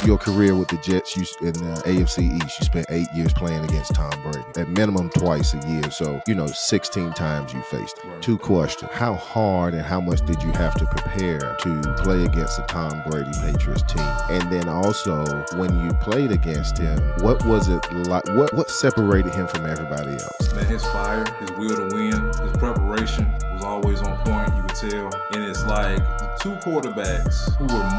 Your career with the Jets, you in the AFC East, you spent 8 years playing against Tom Brady, at minimum twice a year. So, 16 times you faced him. Right. 2 questions. How hard and how much did you have to prepare to play against a Tom Brady Patriots team? And then also, when you played against him, what was it like? What separated him from everybody else? Man, his fire, his will to win, his preparation was always on point, you could tell. And it's like the two quarterbacks who were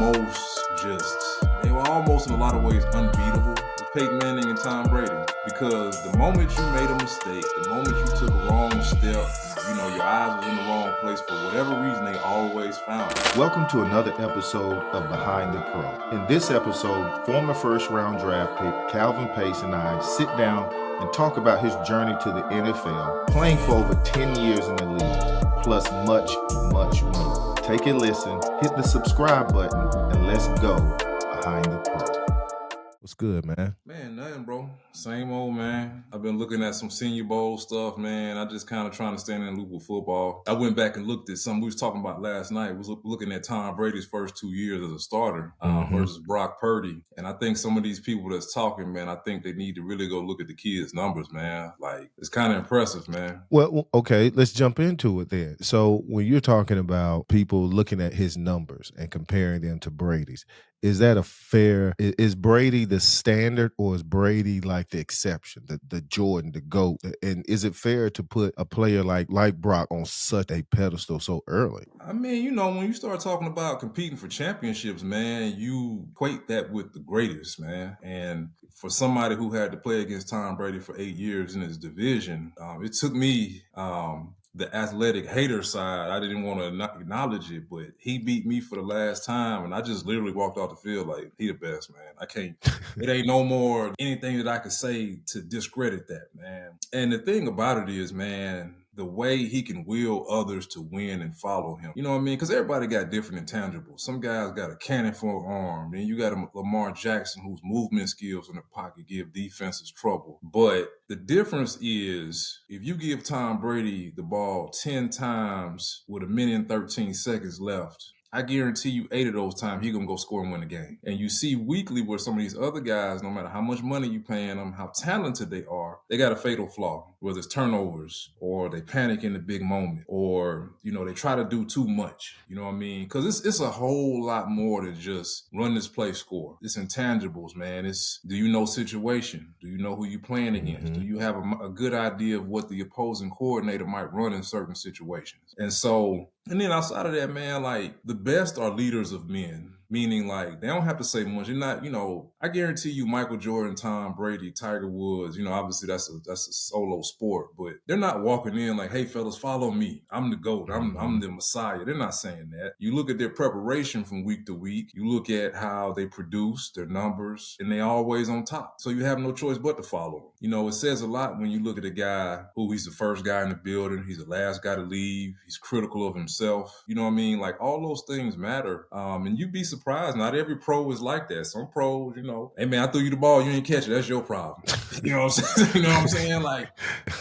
they were almost in a lot of ways unbeatable, was Peyton Manning and Tom Brady. Because the moment you made a mistake, the moment you took a wrong step, your eyes was in the wrong place, for whatever reason, they always found it. Welcome to another episode of Behind the Pro. In this episode, former first-round draft pick Calvin Pace and I sit down and talk about his journey to the NFL, playing for over 10 years in the league, plus much, much more. Take a listen, hit the subscribe button, and let's go Behind the Pro. What's good, man? Man, nothing, bro. Same old, man. I've been looking at some Senior Bowl stuff, man. I just kind of trying to stay in the loop with football. I went back and looked at something we was talking about last night. Was looking at Tom Brady's first 2 years as a starter versus Brock Purdy. And I think some of these people that's talking, man, I think they need to really go look at the kids' numbers, man. Like, it's kind of impressive, man. Well, okay, let's jump into it then. So when you're talking about people looking at his numbers and comparing them to Brady's, is that a fair, is Brady the standard, or is Brady like the exception, the Jordan, the GOAT? And is it fair to put a player like Brock on such a pedestal so early? I mean, when you start talking about competing for championships, man, you equate that with the greatest, man. And for somebody who had to play against Tom Brady for 8 years in his division, it took me the athletic hater side. I didn't want to acknowledge it, but he beat me for the last time, and I just literally walked off the field like, he the best, man. I can't, it ain't no more anything that I could say to discredit that, man. And the thing about it is, man, the way he can will others to win and follow him. You know what I mean? Because everybody got different intangibles. Some guys got a cannon for an arm. Then you got a Lamar Jackson whose movement skills in the pocket give defenses trouble. But the difference is, if you give Tom Brady the ball 10 times with 1:13 left, I guarantee you 8 of those times he's going to go score and win the game. And you see weekly where some of these other guys, no matter how much money you paying them, how talented they are, they got a fatal flaw, whether it's turnovers or they panic in the big moment, or, they try to do too much. You know what I mean? Because it's a whole lot more than just run this play, score. It's intangibles, man. It's, do you know situation? Do you know who you're playing against? Do you have a good idea of what the opposing coordinator might run in certain situations? And then outside of that, man, like, the best are leaders of men, meaning like they don't have to say much. You're not, I guarantee you Michael Jordan, Tom Brady, Tiger Woods, obviously that's a solo sport, but they're not walking in like, hey fellas, follow me. I'm the GOAT. I'm the Messiah. They're not saying that. You look at their preparation from week to week. You look at how they produce, their numbers, and they always on top. So you have no choice but to follow them. It says a lot when you look at a guy who he's the first guy in the building. He's the last guy to leave. He's critical of himself. You know what I mean? Like, all those things matter. And you'd be surprised. Not every pro is like that. Some pros, hey man, I threw you the ball, you didn't catch it. That's your problem. You know what I'm saying? You know what I'm saying? Like,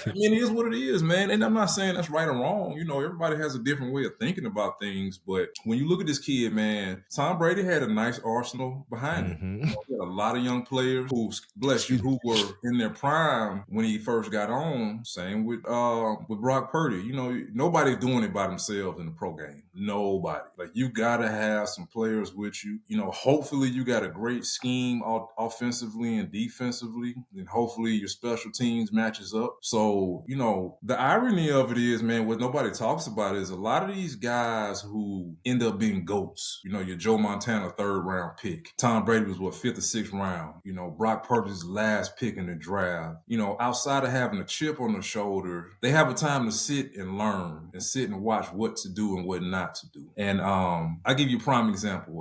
I mean, it is what it is, man. And I'm not saying that's right or wrong. Everybody has a different way of thinking about things. But when you look at this kid, man, Tom Brady had a nice arsenal behind him. He had a lot of young players who, bless you, who were in their prime when he first got on. Same with Brock Purdy. Nobody's doing it by themselves in the pro game. Nobody. Like, you gotta have some players with you. Hopefully you got a great scheme offensively and defensively, and hopefully your special teams matches up. So, the irony of it is, man, what nobody talks about is a lot of these guys who end up being GOATs. Your Joe Montana 3rd round pick. Tom Brady was 5th or 6th round. Brock Purdy's last pick in the draft. Outside of having a chip on their shoulder, they have a time to sit and learn and sit and watch what to do and what not to do. And I'll give you a prime example.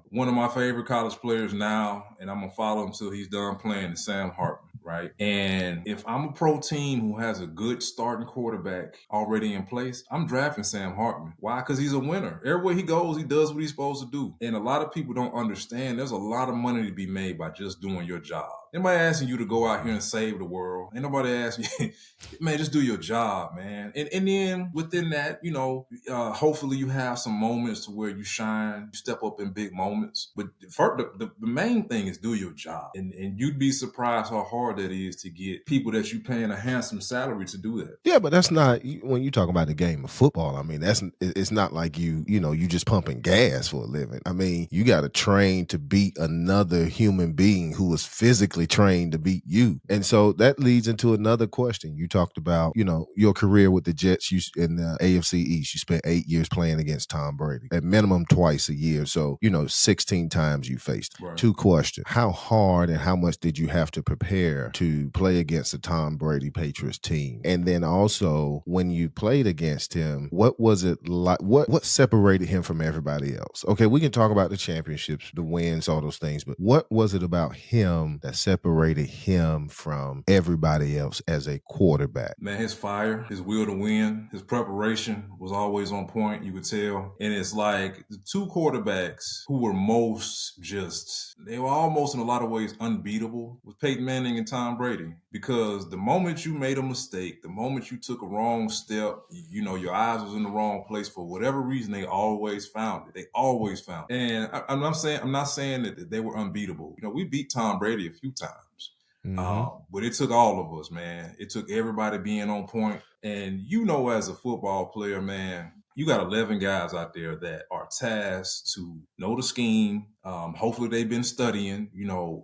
One of my favorite college players now, and I'm going to follow him until he's done playing, is Sam Hartman, right? And if I'm a pro team who has a good starting quarterback already in place, I'm drafting Sam Hartman. Why? Because he's a winner. Everywhere he goes, he does what he's supposed to do. And a lot of people don't understand there's a lot of money to be made by just doing your job. Nobody asking you to go out here and save the world. Ain't nobody asking you, man, just do your job, man. And then within that, hopefully you have some moments to where you shine, you step up in big moments. But the main thing is do your job. And you'd be surprised how hard that is to get people that you paying a handsome salary to do that. Yeah, but that's not when you talk about the game of football. I mean, it's not like you just pumping gas for a living. I mean, you got to train to beat another human being who is physically trained to beat you. And so that leads into another question. You talked about, your career with the Jets in the AFC East. You spent 8 years playing against Tom Brady, at minimum twice a year. So, 16 times you faced. Right. 2 questions. How hard and how much did you have to prepare to play against the Tom Brady Patriots team? And then also, when you played against him, what was it like? What separated him from everybody else? Okay, we can talk about the championships, the wins, all those things, but what was it about him that separated him from everybody else as a quarterback? Man, his fire, his will to win, his preparation was always on point, you could tell. And it's like the two quarterbacks who were they were almost in a lot of ways unbeatable was Peyton Manning and Tom Brady. Because the moment you made a mistake, the moment you took a wrong step, your eyes was in the wrong place for whatever reason, they always found it. They always found it. And I'm not saying that they were unbeatable. We beat Tom Brady a few times. But it took all of us, man. It took everybody being on point. And as a football player, man, you got 11 guys out there that are tasked to know the scheme. Hopefully they've been studying,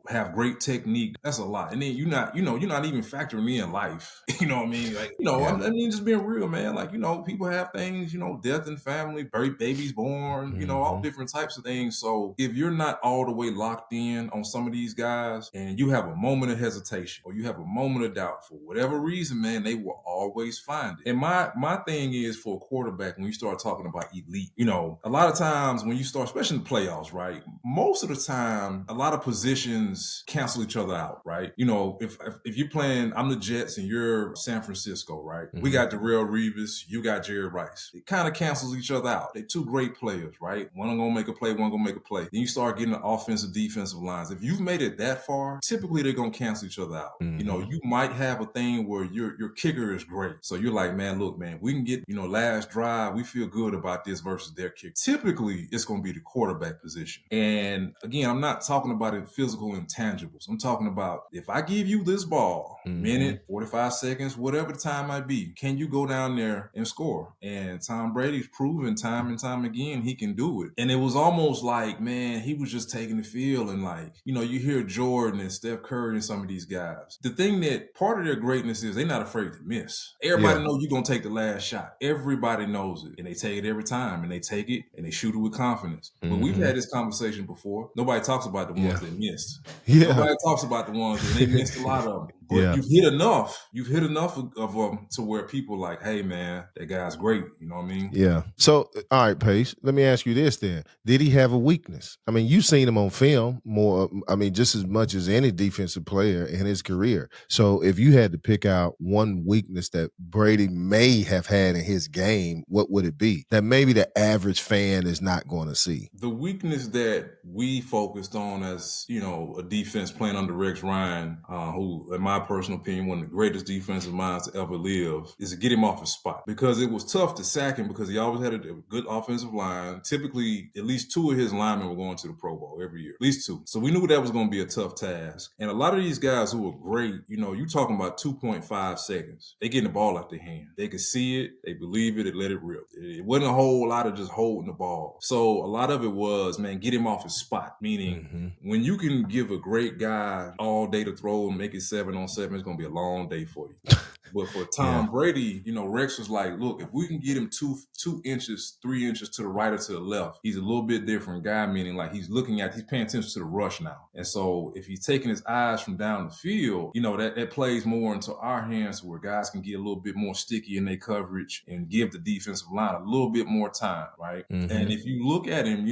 have great technique. That's a lot. And then you're not even factoring in life. You know what I mean? Like, Yeah. just being real, man. Like, people have things, death and family, babies born, all different types of things. So if you're not all the way locked in on some of these guys and you have a moment of hesitation or you have a moment of doubt for whatever reason, man, they will always find it. And my thing is for a quarterback, when you start talking about elite, a lot of times when you start, especially in the playoffs, right? Most of the time, a lot of positions cancel each other out, right? If you're playing, I'm the Jets and you're San Francisco, right? We got Darrelle Revis, you got Jerry Rice. It kind of cancels each other out. They're two great players, right? One gonna make a play, one gonna make a play. Then you start getting the offensive, defensive lines. If you've made it that far, typically they're gonna cancel each other out. You might have a thing where your kicker is great. So you're like, man, look, man, we can get, last drive, we feel good about this versus their kick. Typically, it's gonna be the quarterback position. And again, I'm not talking about it physical intangibles. I'm talking about if I give you this ball, minute, 45 seconds, whatever the time might be, can you go down there and score? And Tom Brady's proven time and time again he can do it. And it was almost like, man, he was just taking the field and like, you hear Jordan and Steph Curry and some of these guys. The thing that part of their greatness is they're not afraid to miss. Everybody knows you're going to take the last shot. Everybody knows it. And they take it every time. And they take it and they shoot it with confidence. But we've had this conversation before. Nobody talks about the ones that missed. Yeah. Nobody talks about the ones that they missed a lot of them. But you've hit enough. You've hit enough of them to where people like, hey, man, that guy's great. You know what I mean? Yeah. So, all right, Pace, let me ask you this then. Did he have a weakness? I mean, you've seen him on film more, just as much as any defensive player in his career. So if you had to pick out one weakness that Brady may have had in his game, what would it be that maybe the average fan is not going to see? The weakness that we focused on as, a defense playing under Rex Ryan, who, in my personal opinion, one of the greatest defensive minds to ever live, is to get him off his spot. Because it was tough to sack him because he always had a good offensive line. Typically, at least 2 of his linemen were going to the Pro Bowl every year. At least 2. So we knew that was going to be a tough task. And a lot of these guys who were great, you're talking about 2.5 seconds. They getting the ball out their hand. They could see it. They believe it. They let it rip. It wasn't a whole lot of just holding the ball. So a lot of it was, man, get him off his spot. Meaning, when you can give a great guy all day to throw and make it 7-on-7, it's going to be a long day for you. But for Tom Brady, Rex was like, look, if we can get him 2 inches, 3 inches to the right or to the left, he's a little bit different guy, meaning like he's paying attention to the rush now. And so if he's taking his eyes from down the field, that plays more into our hands where guys can get a little bit more sticky in their coverage and give the defensive line a little bit more time, right? And if you look at him,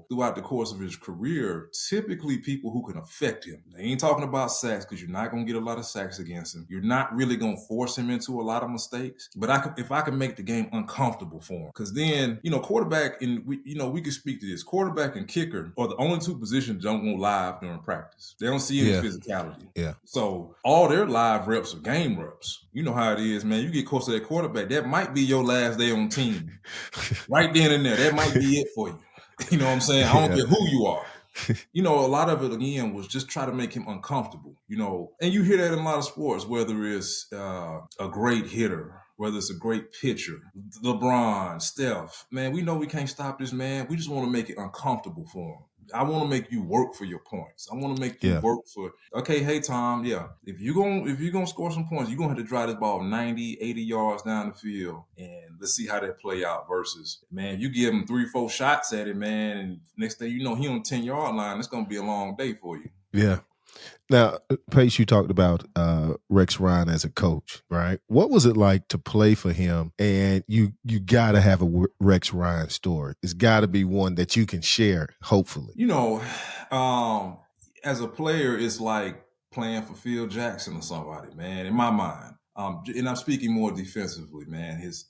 throughout the course of his career, typically people who can affect him. They ain't talking about sacks because you're not going to get a lot of sacks against him. You're not really going to force force him into a lot of mistakes. But if I can make the game uncomfortable for him, because then, quarterback and we can speak to this. Quarterback and kicker are the only two positions don't go live during practice. They don't see any physicality. Yeah. So all their live reps are game reps. You know how it is, man. You get close to that quarterback, that might be your last day on team. Right then and there, that might be it for you. You know what I'm saying? I don't care who you are. A lot of it, again, was just try to make him uncomfortable, and you hear that in a lot of sports, whether it's a great hitter, whether it's a great pitcher, LeBron, Steph, man, we know we can't stop this man. We just want to make it uncomfortable for him. I want to make you work for your points. I want to make you work for, okay, hey, Tom, if you're going to score some points, you're going to have to drive this ball 90, 80 yards down the field, and let's see how that play out versus, man, you give him 3-4 shots at it, man, and next thing you know, he on the 10-yard line. It's going to be a long day for you. Yeah. Now, Pace, you talked about Rex Ryan as a coach, right? What was it like to play for him? And you got to have a Rex Ryan story. It's got to be one that you can share, hopefully. As a player, it's like playing for Phil Jackson or somebody, man, in my mind. And I'm speaking more defensively, man. His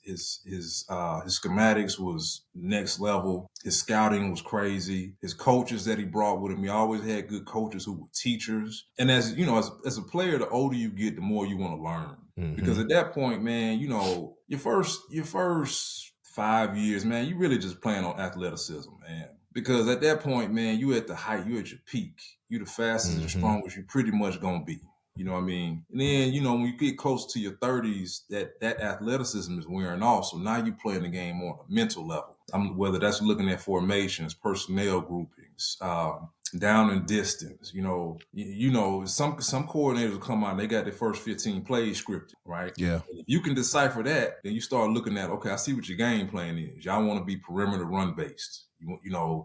schematics was next level. His scouting was crazy. His coaches that he brought with him, he always had good coaches who were teachers. And as a player, the older you get, the more you want to learn. Mm-hmm. Because at that point, man, your first 5 years, man, you really just playing on athleticism, man. Because at that point, man, you at the height, you at your peak. You the fastest and strongest you pretty much gonna be. You know what I mean? And then, when you get close to your 30s, that athleticism is wearing off. So now you playing the game on a mental level. Whether that's looking at formations, personnel groupings, down and distance. Some coordinators will come out and they got their first 15 plays scripted, right? Yeah. And if you can decipher that, then you start looking at, okay, I see what your game plan is. Y'all want to be perimeter run based,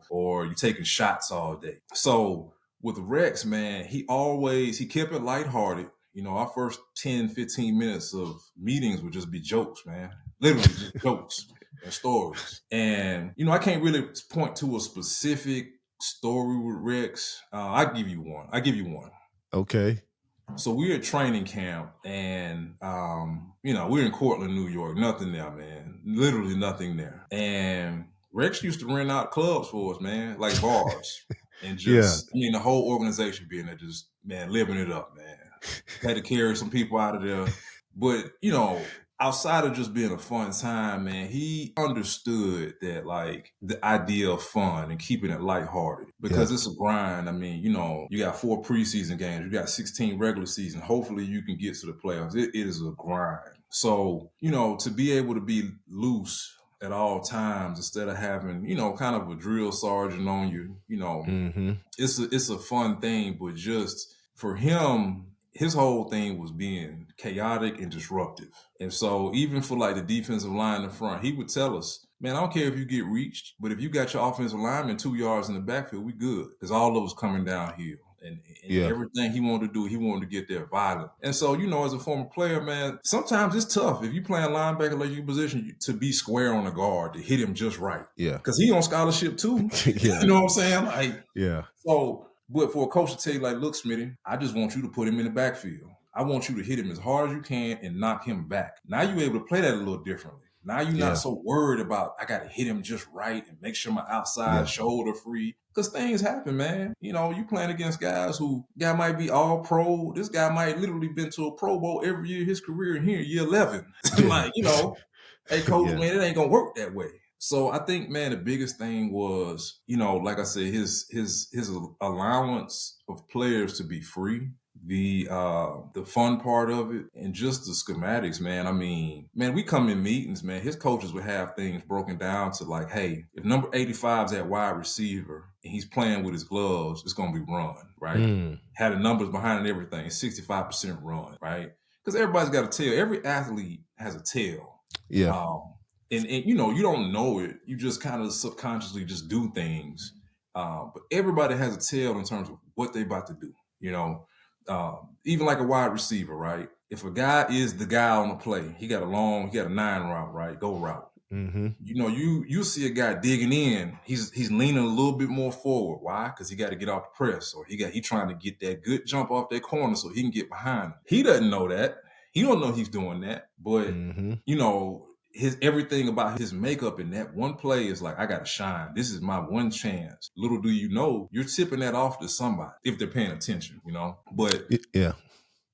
or you're taking shots all day. So with Rex, man, he kept it lighthearted. Our first 10, 15 minutes of meetings would just be jokes, man. Literally just jokes and stories. And, I can't really point to a specific story with Rex. I'll give you one. Okay. So we're at training camp and, we're in Cortland, New York. Nothing there, man. Literally nothing there. And Rex used to rent out clubs for us, man, like bars. And just, the whole organization being there, just, man, living it up, man. Had to carry some people out of there. But, outside of just being a fun time, man, he understood that, like, the idea of fun and keeping it lighthearted. Because it's a grind. You got 4 preseason games. You got 16 regular season. Hopefully you can get to the playoffs. It is a grind. So, to be able to be loose at all times instead of having, kind of a drill sergeant on you, it's a fun thing. But just for him, his whole thing was being chaotic and disruptive. And so even for like the defensive line in front, he would tell us, man, I don't care if you get reached, but if you got your offensive lineman 2 yards in the backfield, we good. Because all of us coming downhill. And everything he wanted to do, he wanted to get there violent. And so, as a former player, man, sometimes it's tough. If you playing linebacker like your position, to be square on the guard, to hit him just right. Yeah. Because he on scholarship too. Yeah. You know what I'm saying? Like, yeah. So, but for a coach to tell you, like, look, Smitty, I just want you to put him in the backfield. I want you to hit him as hard as you can and knock him back. Now you're able to play that a little differently. Now you're not so worried about, I got to hit him just right and make sure my outside shoulder free. Because things happen, man. You playing against guys guy might be all pro. This guy might literally been to a Pro Bowl every year of his career, and here, year 11. Like, hey, coach, man, it ain't going to work that way. So I think, man, the biggest thing was, like I said, his allowance of players to be free. The fun part of it and just the schematics, man. Man, we come in meetings, man. His coaches would have things broken down to like, hey, if number 85's at wide receiver and he's playing with his gloves, it's going to be run, right? Had the numbers behind it and everything, 65% run, right? Because everybody's got a tail. Every athlete has a tail. Yeah. And you don't know it. You just kind of subconsciously just do things. But everybody has a tail in terms of what they about to do, even like a wide receiver, right? If a guy is the guy on the play, he got a 9 route, right? Go route. Mm-hmm. You see a guy digging in. He's leaning a little bit more forward. Why? Because he got to get off the press, or he trying to get that good jump off that corner so he can get behind him. He doesn't know that. He don't know he's doing that, but Mm-hmm. you know, his everything about his makeup in that one play is like, I gotta shine. This is my one chance. Little do you know, you're tipping that off to somebody if they're paying attention, you know. Yeah.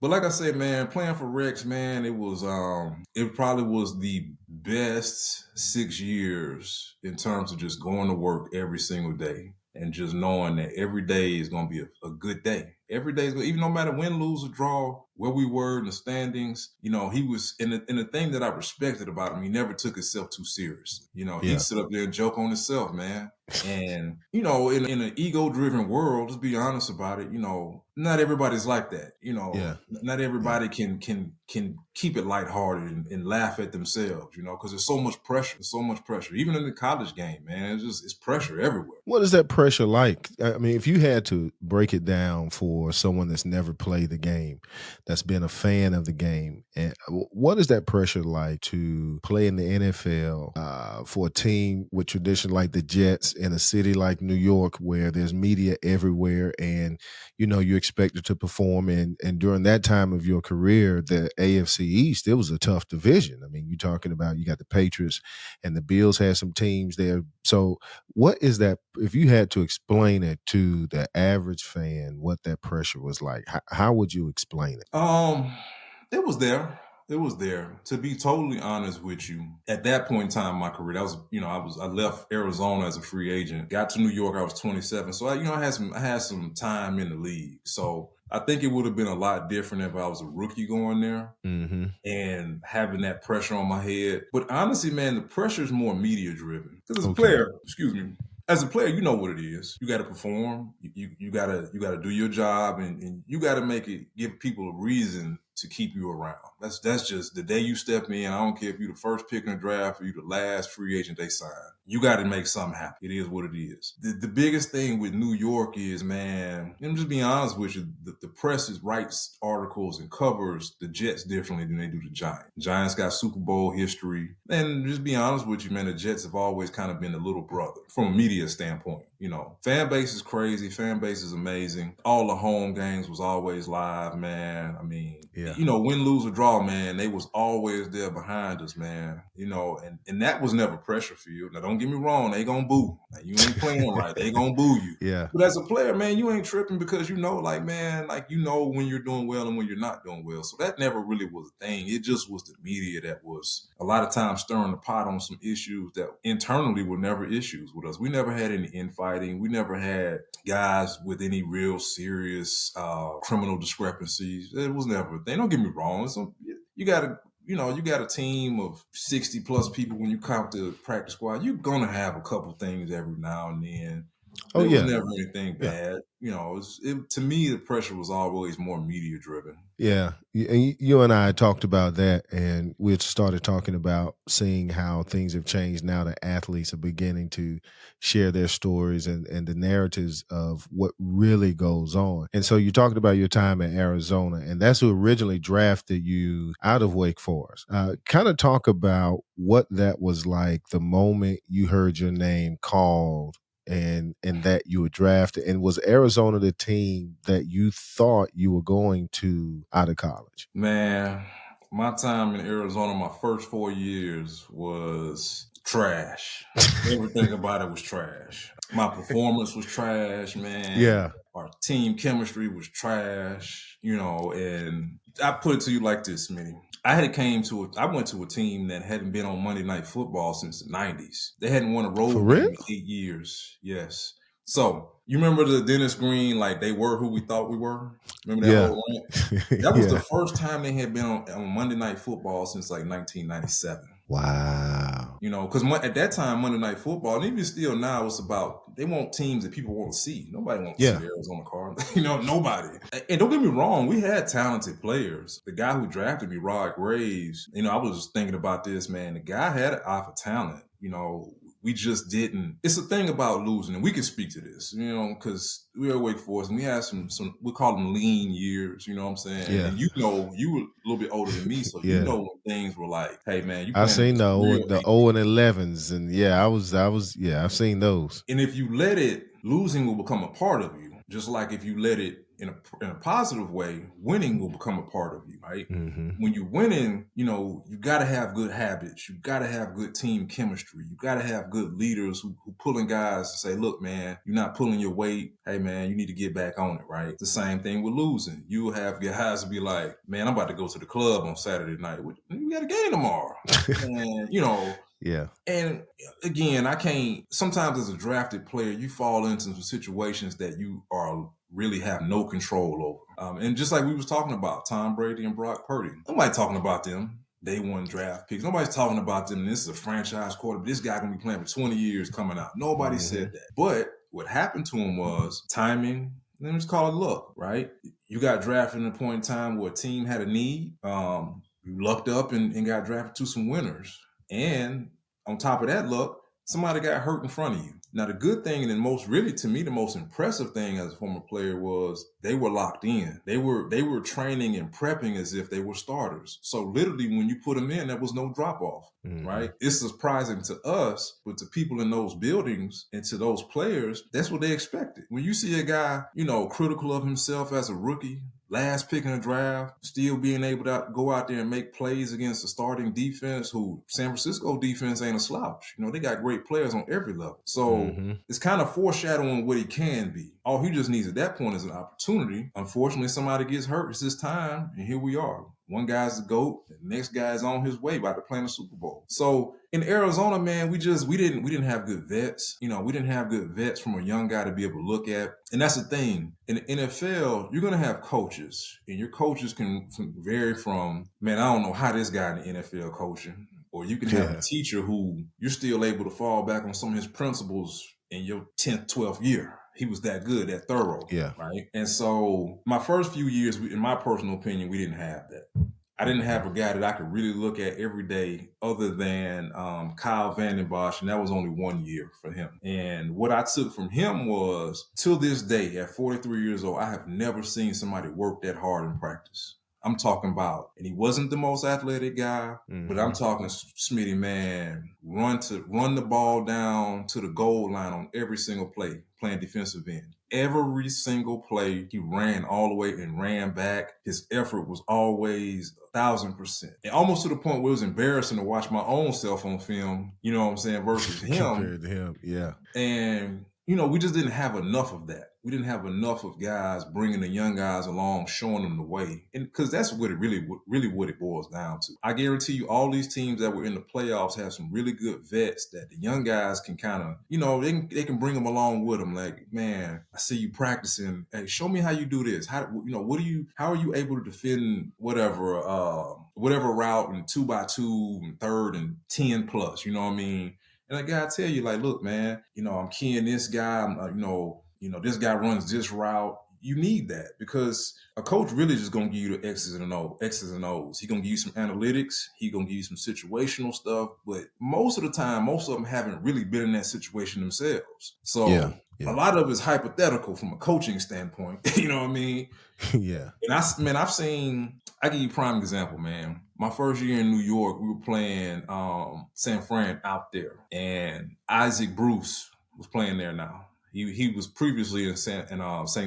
But like I said, man, playing for Rex, man, it probably was the best 6 years in terms of just going to work every single day and just knowing that every day is going to be a good day. Every day, even no matter win, lose, or draw, where we were in the standings, you know, he was, and the thing that I respected about him, he never took himself too seriously. You know, Yeah. he'd sit up there and joke on himself, man. And, you know, in an ego-driven world, just be honest about it, you know, not everybody's like that. You know, Yeah. not everybody can keep it lighthearted and laugh at themselves, you know, because there's so much pressure, even in the college game, man. It's pressure everywhere. What is that pressure like? I mean, if you had to break it down for someone that's never played the game, that's been a fan of the game, and what is that pressure like to play in the NFL for a team with tradition like the Jets in a city like New York, where there's media everywhere, and you know you're expected to perform? And during that time of your career, the AFC East, it was a tough division. I mean, you're talking about you got the Patriots and the Bills had some teams there. So what is that, if you had to explain it to the average fan, what that pressure was like? How would you explain it? It was there. It was there. To be totally honest with you, at that point in time in my career, that was, you know, I left Arizona as a free agent, got to New York, I was 27. So I had some time in the league. So I think it would have been a lot different if I was a rookie going there. Mm-hmm. And having that pressure on my head. But honestly, man, the pressure is more media driven. Because as a player, you know what it is. You got to perform. You got to do your job, and you got to give people a reason to keep you around. That's just the day you step in. I don't care if you're the first pick in the draft or you're the last free agent they sign. You got to make something happen. It is what it is. The biggest thing with New York is, man, I'm just being honest with you, the press writes articles and covers the Jets differently than they do the Giants. Giants got Super Bowl history. And just be honest with you, man, the Jets have always kind of been the little brother from a media standpoint. You know, fan base is crazy. Fan base is amazing. All the home games was always live, man. I mean, you know, win, lose, or draw, man, they was always there behind us, man. You know, and that was never pressure for you. Now, don't get me wrong, they gonna boo. Now, you ain't playing right, they gonna boo you. Yeah. But as a player, man, you ain't tripping because you know, like, man, like, you know when you're doing well and when you're not doing well. So that never really was a thing. It just was the media that was a lot of times stirring the pot on some issues that internally were never issues with us. We never had any infighting. We never had guys with any real serious criminal discrepancies. It was never a thing. Don't get me wrong. You got a team of 60 plus people when you count the practice squad. You're gonna have a couple things every now and then. But it was never anything bad. You know, to me, the pressure was always more media driven. Yeah. You and I talked about that, and we started talking about seeing how things have changed now that athletes are beginning to share their stories and the narratives of what really goes on. And so you talked about your time in Arizona, and that's who originally drafted you out of Wake Forest. Kind of talk about what that was like, the moment you heard your name called and that you were drafted. And was Arizona the team that you thought you were going to out of college? Man, my time in Arizona, my first 4 years was trash. Everything about it was trash. My performance was trash, man. Yeah. Our team chemistry was trash, you know, and I put it to you like this, Smitty. I went to a team that hadn't been on Monday Night Football since the 90s. They hadn't won a road game in 8 years. Yes. So you remember the Dennis Green, like they were who we thought we were? Remember that whole rant? That was the first time they had been on Monday Night Football since like 1997. Wow. You know, because at that time, Monday Night Football, and even still now, it's about, they want teams that people want to see. Nobody wants to see the Arizona Cardinals. You know, nobody. And don't get me wrong, we had talented players. The guy who drafted me, Rod Graves, you know, I was thinking about this, man. The guy had an eye for talent. You know, we just didn't. It's a thing about losing, and we can speak to this, you know, because we were at Wake Forest, and we had some we call them lean years, you know what I'm saying? Yeah. And you know, you were a little bit older than me, so you know when things were like, hey, man, you I seen the 0 and 11s, and I've seen those. And if you let it, losing will become a part of you. Just like if you let it in a positive way, winning will become a part of you, right? Mm-hmm. When you're winning, you got to have good habits. You got to have good team chemistry. You got to have good leaders who pulling guys to say, look, man, you're not pulling your weight. Hey, man, you need to get back on it, right? It's the same thing with losing. You'll have guys to be like, man, I'm about to go to the club on Saturday night. We got a game tomorrow. And, Yeah. And again, I can't, sometimes as a drafted player, you fall into some situations that you really have no control over. And just like we was talking about, Tom Brady and Brock Purdy, nobody talking about them. Day one draft picks. Nobody's talking about them. This is a franchise quarterback. This guy going to be playing for 20 years coming out. Nobody said that. But what happened to him was timing. Let me just call it luck, right? You got drafted in a point in time where a team had a need. You lucked up and got drafted to some winners. And on top of that luck, somebody got hurt in front of you. Now, the good thing, and to me, the most impressive thing as a former player was they were locked in. They were training and prepping as if they were starters. So literally, when you put them in, there was no drop off, right? It's surprising to us, but to people in those buildings and to those players, that's what they expected. When you see a guy, critical of himself as a rookie, last pick in the draft, still being able to go out there and make plays against a starting defense who San Francisco defense ain't a slouch. They got great players on every level. So it's kind of foreshadowing what he can be. All he just needs at that point is an opportunity. Unfortunately, somebody gets hurt. It's his time, and here we are. One guy's the GOAT, the next guy's on his way about to play in the Super Bowl. So in Arizona, man, we didn't have good vets. We didn't have good vets from a young guy to be able to look at. And that's the thing. In the NFL, you're gonna have coaches, and your coaches can vary from, man, I don't know how this guy in the NFL coaching, or you can have a teacher who you're still able to fall back on some of his principles in your 10th, 12th year. He was that good, that thorough. Yeah. Right. And so my first few years, in my personal opinion, we didn't have that. I didn't have a guy that I could really look at every day other than Kyle Vanden Bosch, and that was only 1 year for him. And what I took from him was, till this day, at 43 years old, I have never seen somebody work that hard in practice. I'm talking about, and he wasn't the most athletic guy, but I'm talking Smitty, man, run the ball down to the goal line on every single play, playing defensive end. Every single play, he ran all the way and ran back. His effort was always 1,000%. And almost to the point where it was embarrassing to watch my own self on film, versus him. Compared to him, yeah. And, we just didn't have enough of that. We didn't have enough of guys bringing the young guys along, showing them the way. And because that's what it really what it boils down to. I guarantee you all these teams that were in the playoffs have some really good vets that the young guys can kind of, they can bring them along with them. Like, man, I see you practicing. Hey, show me how you do this. How are you able to defend whatever route in 2x2 and 3rd and 10 plus, you know what I mean? And a guy tell you, like, look, man, I'm keying this guy, this guy runs this route. You need that because a coach really just going to give you the X's and O's. He's going to give you some analytics. He's going to give you some situational stuff. But most of the time, most of them haven't really been in that situation themselves. So a lot of it's hypothetical from a coaching standpoint. You know what I mean? Yeah. And I give you a prime example, man. My first year in New York, we were playing San Fran out there. And Isaac Bruce was playing there now. He was previously in St.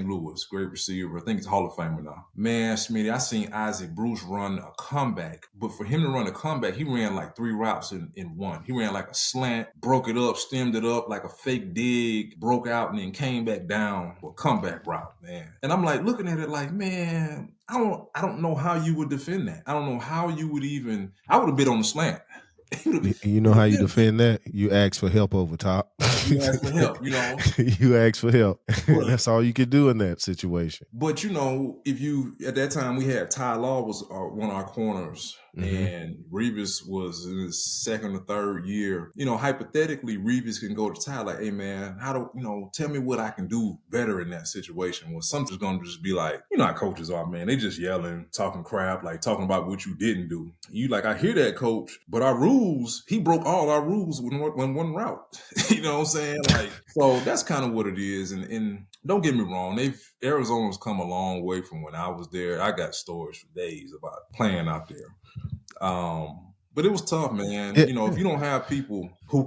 Louis, great receiver. I think he's a Hall of Famer now. Man, Smitty, I seen Isaac Bruce run a comeback. But for him to run a comeback, he ran like 3 routes in one. He ran like a slant, broke it up, stemmed it up like a fake dig, broke out, and then came back down for a comeback route, man. And I'm like looking at it like, man, I don't know how you would defend that. I don't know how you would I would have been on the slant. You know how you defend that? You ask for help over top. You ask for help, You ask for help. That's all you could do in that situation. But at that time we had Ty Law was one of our corners, and Revis was in his 2nd or 3rd year. Hypothetically, Revis can go to Ty like, hey man, tell me what I can do better in that situation. Well, something's gonna just be like, how coaches are, man. They just yelling, talking crap, like talking about what you didn't do. You like, I hear that, coach, but our rules, he broke all our rules with one route. You know what I'm saying? Like, so that's kind of what it is. And don't get me wrong, Arizona's come a long way from when I was there. I got stories for days about playing out there. But it was tough, man. If you don't have people who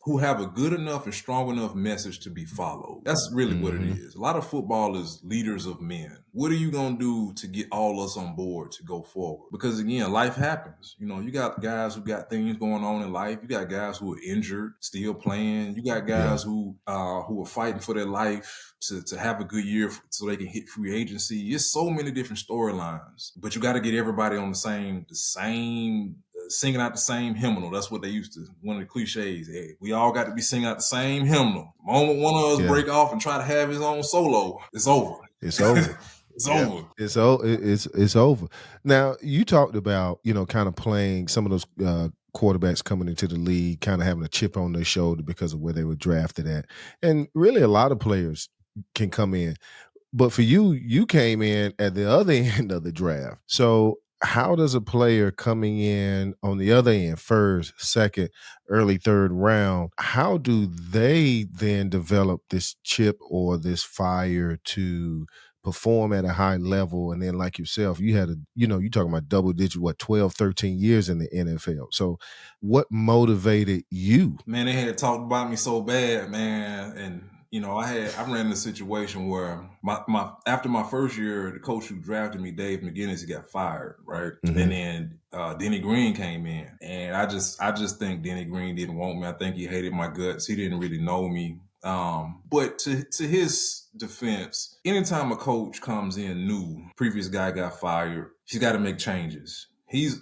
who have a good enough and strong enough message to be followed. That's really what it is. A lot of football is leaders of men. What are you going to do to get all us on board to go forward? Because again, life happens. You know, you got guys who got things going on in life. You got guys who are injured, still playing. You got guys who are fighting for their life to have a good year so they can hit free agency. It's so many different storylines, but you got to get everybody on the same singing out the same hymnal. That's what they used to, one of the cliches. Hey, we all got to be singing out the same hymnal. The moment one of us break off and try to have his own solo, it's over. It's over. It's over. It's over. Now, you talked about, kind of playing some of those quarterbacks coming into the league, kind of having a chip on their shoulder because of where they were drafted at. And really a lot of players can come in. But for you, you came in at the other end of the draft. So how does a player coming in on the other end, first, second, early third round, how do they then develop this chip or this fire to perform at a high level? And then like yourself, you had you're talking about double digit, 12, 13 years in the NFL. So what motivated you? Man, they had talked about me so bad, man. And I ran in a situation where after my first year, the coach who drafted me, Dave McGinnis, he got fired, right? Mm-hmm. And then Denny Green came in, and I just think Denny Green didn't want me. I think he hated my guts. He didn't really know me. But to his defense, anytime a coach comes in new, previous guy got fired, he's got to make changes.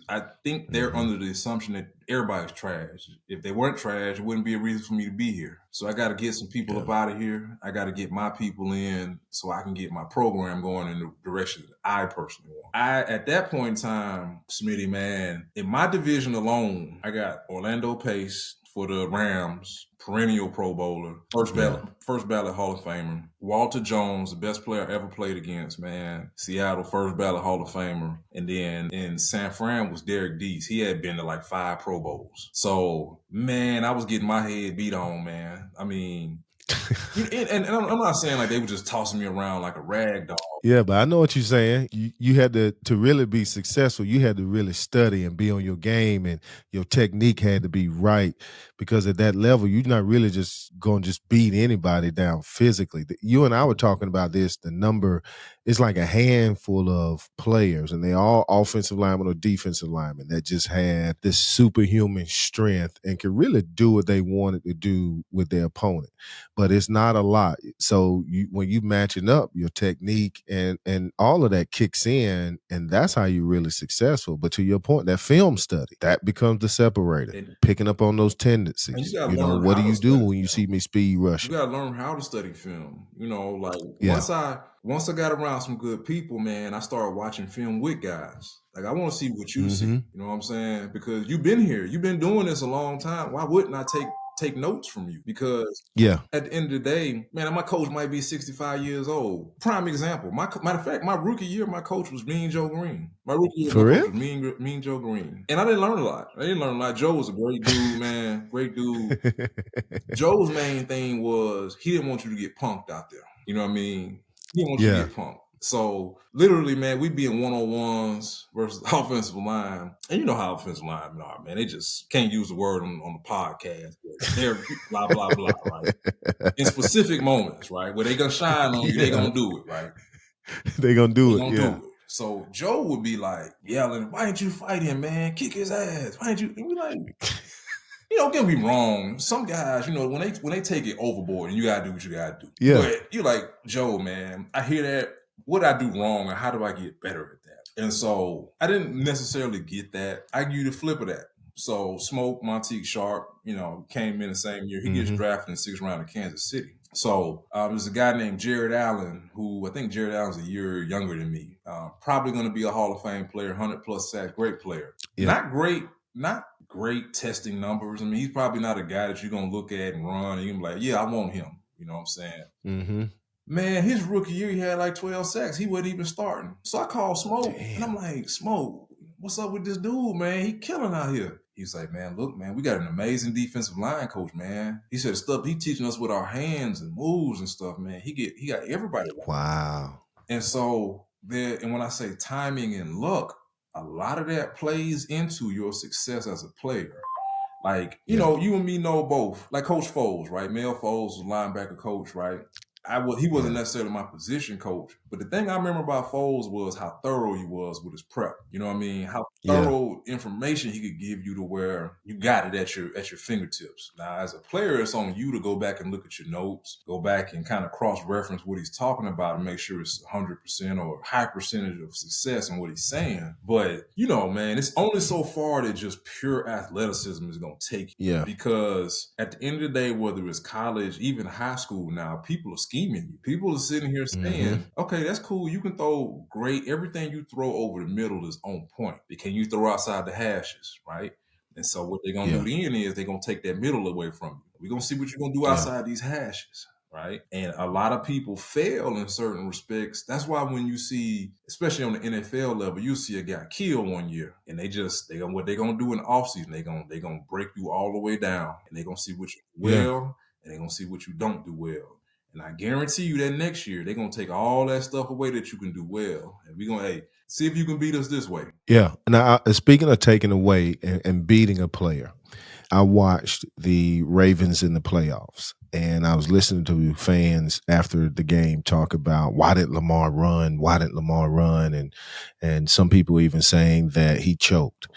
I think they're under the assumption that everybody's trash. If they weren't trash, it wouldn't be a reason for me to be here. So I got to get some people up out of here. I got to get my people in so I can get my program going in the direction that I personally want. At that point in time, Smitty, man, in my division alone, I got Orlando Pace for the Rams, perennial Pro Bowler, first ballot Hall of Famer. Walter Jones, the best player I ever played against, man. Seattle, first ballot Hall of Famer. And then in San Fran was Derek Deese. He had been to like 5 Pro Bowls. So, man, I was getting my head beat on, man. I mean, and I'm not saying like they were just tossing me around like a rag dog. Yeah, but I know what you're saying. You had to really be successful, you had to really study and be on your game, and your technique had to be right, because at that level, you're not really just going to just beat anybody down physically. You and I were talking about this. The number is like a handful of players, and they all offensive linemen or defensive linemen that just had this superhuman strength and could really do what they wanted to do with their opponent. But it's not a lot. So when you matching up, your technique and all of that kicks in, and that's how you're really successful. But to your point, that film study, that becomes the separator, picking up on those tendencies. What do you do when you see me speed rushing? You got to learn how to study film. Once I got around some good people, man, I started watching film with guys. Like, I want to see what you see. You know what I'm saying? Because you've been here. You've been doing this a long time. Why wouldn't I take notes from you? Because at the end of the day, man, my coach might be 65 years old. Prime example. Matter of fact, my rookie year, my coach was Mean Joe Green. My rookie year, coach was Mean Joe Green. And I didn't learn a lot. Joe was a great dude, man. Great dude. Joe's main thing was he didn't want you to get punked out there. You know what I mean? He didn't want you to get punked. So literally, man, we'd be in one-on-ones versus the offensive line. And you know how offensive linemen are, man. They just can't use the word on the podcast. They're blah, blah, blah, right? In specific moments, right? Where they gonna shine on you, they gonna do it, right? They gonna do it. Do it. So Joe would be like yelling, "Why didn't you fight him, man? Kick his ass. Why didn't you?" And we like, don't get me wrong. Some guys, when they take it overboard, and you gotta do what you gotta do. Yeah. But you're like, Joe, man, I hear that. What I do wrong, and how do I get better at that? And so I didn't necessarily get that. I give you the flip of that. So Smoke Montique Sharp, came in the same year. He gets drafted in the 6th round of Kansas City. So there's a guy named Jared Allen, who I think Jared Allen's a year younger than me. Probably going to be a Hall of Fame player, 100+ sacks, great player. Yeah. Not great testing numbers. I mean, he's probably not a guy that you're going to look at and run and you're going to be like, yeah, I want him. You know what I'm saying? Mm-hmm. Man, his rookie year, he had like 12 sacks. He wasn't even starting. So I called Smoke, and I'm like, Smoke, what's up with this dude, man? He killing out here. He's like, man, look, man, we got an amazing defensive line coach, man. He said stuff he teaching us with our hands and moves and stuff, man. He got everybody. Wow. And so and when I say timing and luck, a lot of that plays into your success as a player. Like, you Yeah. know, you and me know both. Like Coach Foles, right? Mel Foles was linebacker coach, right? He wasn't Yeah. necessarily my position coach, but the thing I remember about Foles was how thorough he was with his prep. You know what I mean? How Yeah. thorough information he could give you to where you got it at your fingertips. Now, as a player, it's on you to go back and look at your notes, go back and kind of cross-reference what he's talking about and make sure it's 100% or a high percentage of success in what he's saying. But, you know, man, it's only so far that just pure athleticism is going to take you. Yeah. Because at the end of the day, whether it's college, even high school now, people are scheming you. People are sitting here saying, okay, that's cool. You can throw great. Everything you throw over the middle is on point. But can you throw outside the hashes, right? And so what they're going to Yeah. do then is they're going to take that middle away from you. We're going to see what you're going to do outside these hashes. Right. And a lot of people fail in certain respects. That's why when you see, especially on the NFL level, you see a guy killed one year and what they're gonna do in the offseason, they're gonna break you all the way down and they're gonna see what you do well and they're gonna see what you don't do well. And I guarantee you that next year they're gonna take all that stuff away that you can do well. And we're gonna see if you can beat us this way. Yeah. Now, speaking of taking away and beating a player, I watched the Ravens in the playoffs, and I was listening to fans after the game talk about why didn't Lamar run? Why didn't Lamar run? And some people even saying that he choked.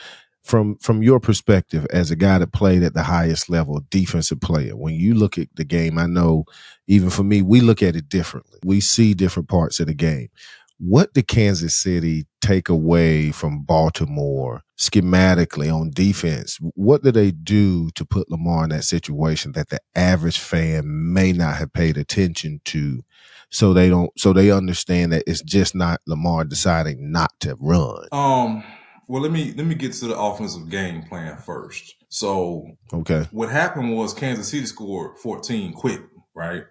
From your perspective as a guy that played at the highest level, defensive player, when you look at the game, I know even for me, we look at it differently. We see different parts of the game. What did Kansas City take away from Baltimore schematically on defense? What do they do to put Lamar in that situation that the average fan may not have paid attention to, so they understand that it's just not Lamar deciding not to run? Well, let me get to the offensive game plan first. So, okay, what happened was Kansas City scored 14 quick, right?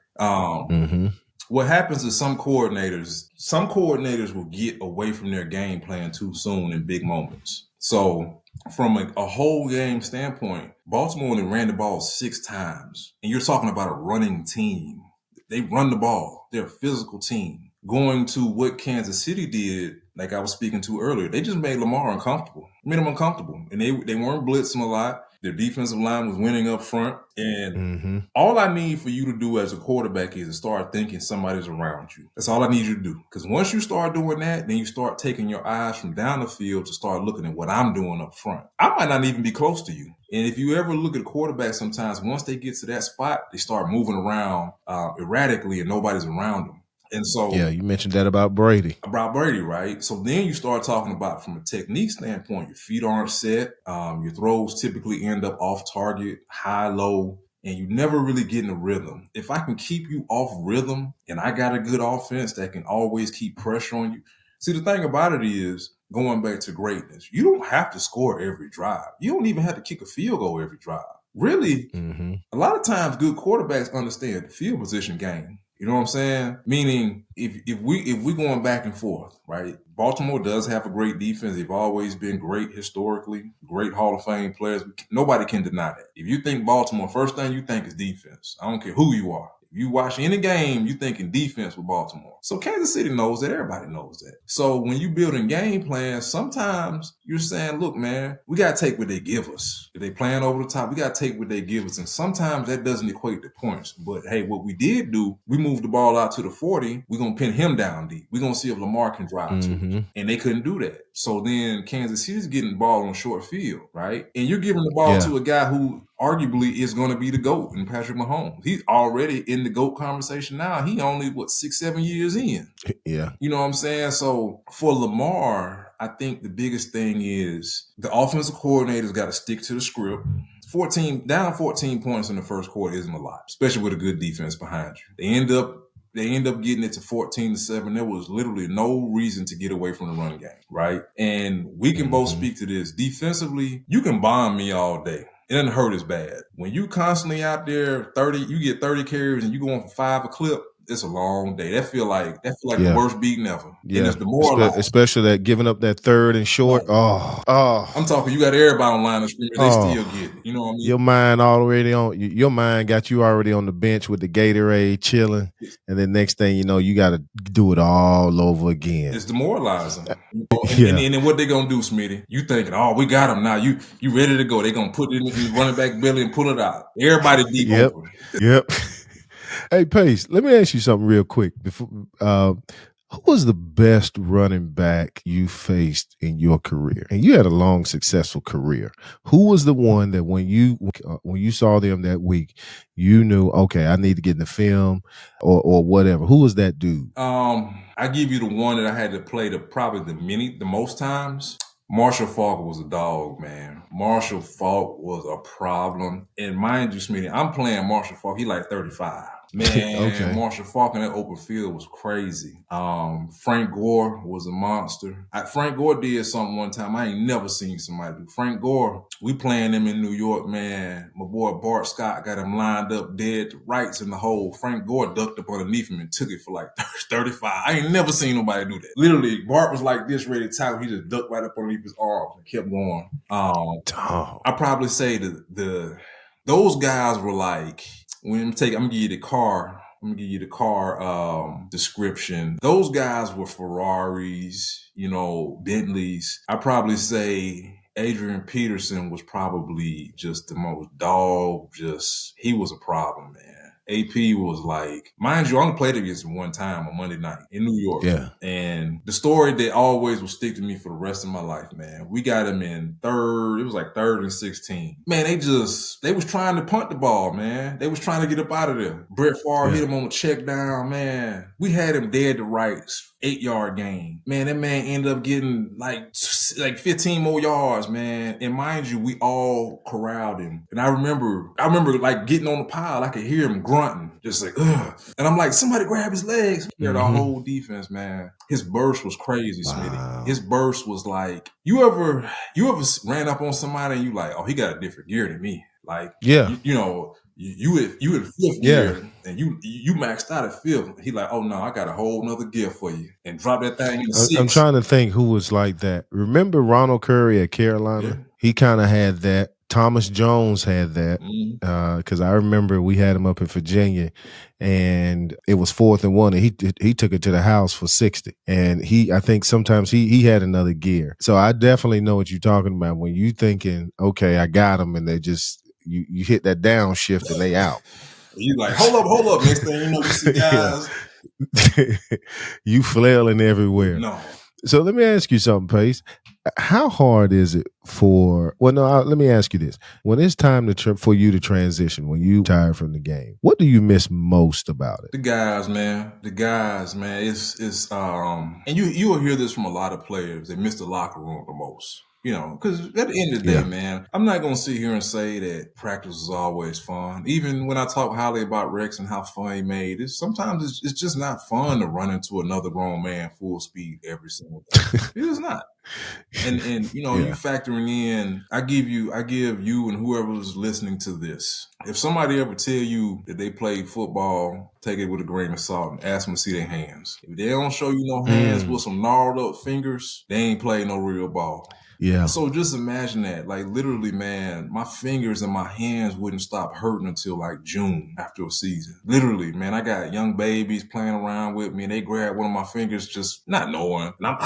What happens is some coordinators will get away from their game plan too soon in big moments. So from a whole game standpoint, Baltimore only ran the ball 6 times. And you're talking about a running team. They run the ball. They're a physical team. Going to what Kansas City did, like I was speaking to earlier, they just made Lamar uncomfortable. Made him uncomfortable. And they weren't blitzing a lot. Their defensive line was winning up front. And all I need for you to do as a quarterback is to start thinking somebody's around you. That's all I need you to do. Because once you start doing that, then you start taking your eyes from down the field to start looking at what I'm doing up front. I might not even be close to you. And if you ever look at quarterbacks sometimes, once they get to that spot, they start moving around erratically and nobody's around them. And so, yeah, you mentioned that about Brady. Right? So then you start talking about from a technique standpoint, your feet aren't set. Your throws typically end up off target, high, low, and you never really get in a rhythm. If I can keep you off rhythm and I got a good offense that can always keep pressure on you. See, the thing about it is, going back to greatness, you don't have to score every drive. You don't even have to kick a field goal every drive. Really, a lot of times good quarterbacks understand the field position game. You know what I'm saying? Meaning, if we going back and forth, right? Baltimore does have a great defense. They've always been great historically, great Hall of Fame players. Nobody can deny that. If you think Baltimore, first thing you think is defense. I don't care who you are. If you watch any game, you thinking defense with Baltimore. So Kansas City knows that. Everybody knows that. So when you building game plans, sometimes you're saying, look, man, we got to take what they give us. If they playing over the top, we got to take what they give us. And sometimes that doesn't equate to points. But hey, what we did do, we moved the ball out to the 40. We're going to pin him down deep. We're going to see if Lamar can drive to it. And they couldn't do that. So then Kansas City's getting the ball on short field, right? And you're giving the ball to a guy who arguably is going to be the GOAT in Patrick Mahomes. He's already in the GOAT conversation now. He only, 6-7 years in. Yeah. You know what I'm saying? So for Lamar, I think the biggest thing is the offensive coordinator's got to stick to the script. 14 points in the first quarter isn't a lot, especially with a good defense behind you. They end up getting it to 14-7. There was literally no reason to get away from the run game, right? And we can both speak to this. Defensively, you can bomb me all day. It doesn't hurt as bad. When you constantly out there 30, you get 30 carries and you going for 5 a clip, it's a long day. That feel like the Yeah. worst beating ever. And Yeah. it's demoralizing. Especially that giving up that third and short. Right. Oh. I'm talking, you got everybody on line of scrimmage, they still get it. You know what I mean? Your mind already on your mind got you already on the bench with the Gatorade chilling, and then next thing you know, you got to do it all over again. It's demoralizing. You know, Yeah. and then what they gonna do, Smitty? You thinking, oh, we got him now. You ready to go? They gonna put it in his running back belly and pull it out. Everybody deep Yep. open. Yep. Hey, Pace, let me ask you something real quick. Before, who was the best running back you faced in your career? And you had a long, successful career. Who was the one that when you saw them that week, you knew, okay, I need to get in the film or whatever? Who was that dude? I give you the one that I had to play probably the most times. Marshall Faulk was a dog, man. Marshall Faulk was a problem. And mind you, Smitty, I'm playing Marshall Faulk. He like 35. Man, Okay. Marshall Faulk in that open field was crazy. Frank Gore was a monster. Frank Gore did something one time I ain't never seen somebody do. Frank Gore, we playing him in New York, man. My boy Bart Scott got him lined up dead to rights in the hole. Frank Gore ducked up underneath him and took it for like 35. I ain't never seen nobody do that. Literally, Bart was like this ready to tackle. He just ducked right up underneath his arms and kept going. I probably say those guys were like, I'm gonna give you the car description. Those guys were Ferraris, Bentleys. I probably say Adrian Peterson was probably just the most dog. He was a problem, man. AP was like, mind you, I only played against him one time on Monday night in New York. Yeah. And the story that always will stick to me for the rest of my life, man. We got him in third. It was like 3rd and 16. Man, they was trying to punt the ball, man. They was trying to get up out of there. Brett Favre hit him on the check down, man. We had him dead to rights. 8-yard game. Man, that man ended up getting like 15 more yards, man. And mind you, we all corralled him. And I remember like getting on the pile. I could hear him grunting, just like, ugh. And I'm like, somebody grab his legs. Scared our whole defense, man. His burst was crazy, Smitty. Wow. His burst was like, you ever ran up on somebody and you like, oh, he got a different gear than me. Like, yeah. You in 5th gear and you maxed out at 5th. He like, oh no, I got a whole nother gear for you, and drop that thing in the 6th. I'm trying to think who was like that. Remember Ronald Curry at Carolina? Yeah. He kind of had that. Thomas Jones had that because I remember we had him up in Virginia, and it was 4th and 1, and he took it to the house for 60. And I think sometimes he had another gear. So I definitely know what you're talking about when you thinking, okay, I got him, and they just you hit that downshift and they out. You like, hold up. Next thing you know, you see guys. You flailing everywhere. No. So let me ask you something, Pace. How hard is it let me ask you this. When it's time for you to transition, when you retire from the game, what do you miss most about it? The guys, man. It's and you will hear this from a lot of players. They miss the locker room the most. Because at the end of the day, man, I'm not going to sit here and say that practice is always fun. Even when I talk highly about Rex and how fun he made it, sometimes it's just not fun to run into another grown man full speed every single day. It is not. And you factoring in, I give you and whoever's listening to this, if somebody ever tell you that they played football, take it with a grain of salt and ask them to see their hands. If they don't show you no hands with some gnarled up fingers, they ain't played no real ball. Yeah. So just imagine that. Like literally, man, my fingers and my hands wouldn't stop hurting until like June after a season. Literally, man, I got young babies playing around with me and they grab one of my fingers just not knowing. And I'm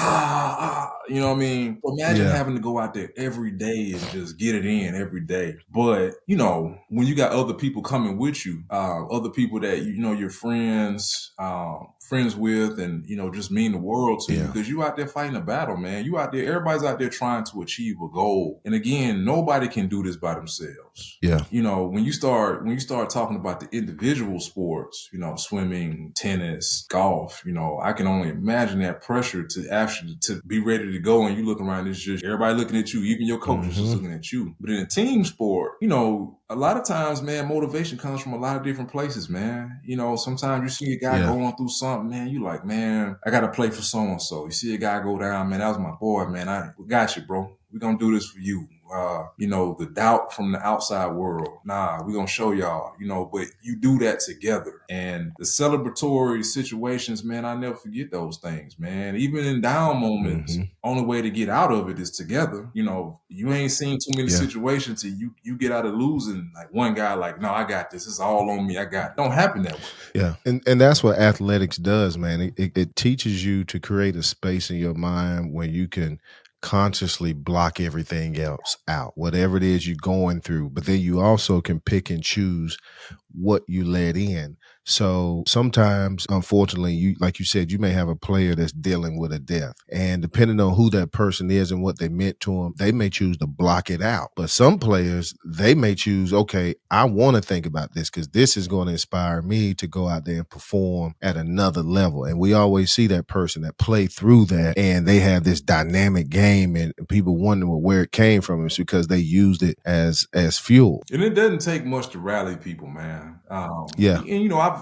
you know what I mean? Imagine having to go out there every day and just get it in every day. But, when you got other people coming with you, other people that, you're friends with and, just mean the world to you because you out there fighting a battle, man. You out there, everybody's out there trying to achieve a goal. And again, nobody can do this by themselves. Yeah. When you start talking about the individual sports, swimming, tennis, golf, I can only imagine that pressure to be ready to go and you look around, it's just everybody looking at you, even your coaches is looking at you. But in a team sport, a lot of times, man, motivation comes from a lot of different places, man. Sometimes you see a guy going through something, man, you like, man, I got to play for so-and-so. You see a guy go down, man, that was my boy, man. We got you, bro. We're going to do this for you. the doubt from the outside world. Nah, we're going to show y'all, but you do that together. And the celebratory situations, man, I never forget those things, man. Even in down moments, only way to get out of it is together. You ain't seen too many situations till you get out of losing. Like one guy, like, no, I got this. It's all on me. I got it. Don't happen that way. Yeah. And that's what athletics does, man. It teaches you to create a space in your mind where you can consciously block everything else out, whatever it is you're going through. But then you also can pick and choose what you let in. So sometimes, unfortunately, you, like you said, you may have a player that's dealing with a death, and depending on who that person is and what they meant to them, they may choose to block it out. But some players, they may choose, okay, I want to think about this because this is going to inspire me to go out there and perform at another level. And we always see that person that play through that, and they have this dynamic game, and people wonder where it came from. It's because they used it as fuel. And it doesn't take much to rally people, man. Yeah. And I've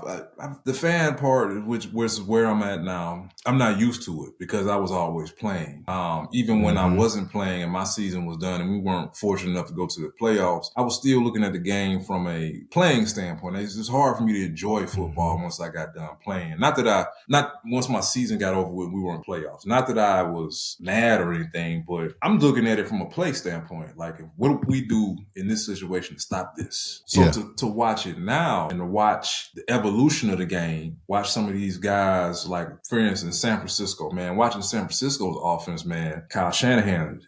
the fan part, which is where I'm at now, I'm not used to it because I was always playing. Even when I wasn't playing and my season was done and we weren't fortunate enough to go to the playoffs, I was still looking at the game from a playing standpoint. It's just hard for me to enjoy football once I got done playing. Not once my season got over with, we weren't playoffs. Not that I was mad or anything, but I'm looking at it from a play standpoint. Like, what do we do in this situation to stop this? So to watch it now and to watch the evolution of the game, watch some of these guys, like, for instance, San Francisco, man, watching San Francisco's offense, man, Kyle Shanahan,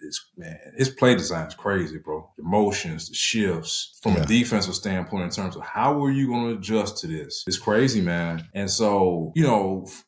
his play design is crazy, bro. The motions, the shifts, from a defensive standpoint in terms of how are you going to adjust to this? It's crazy, man. And so,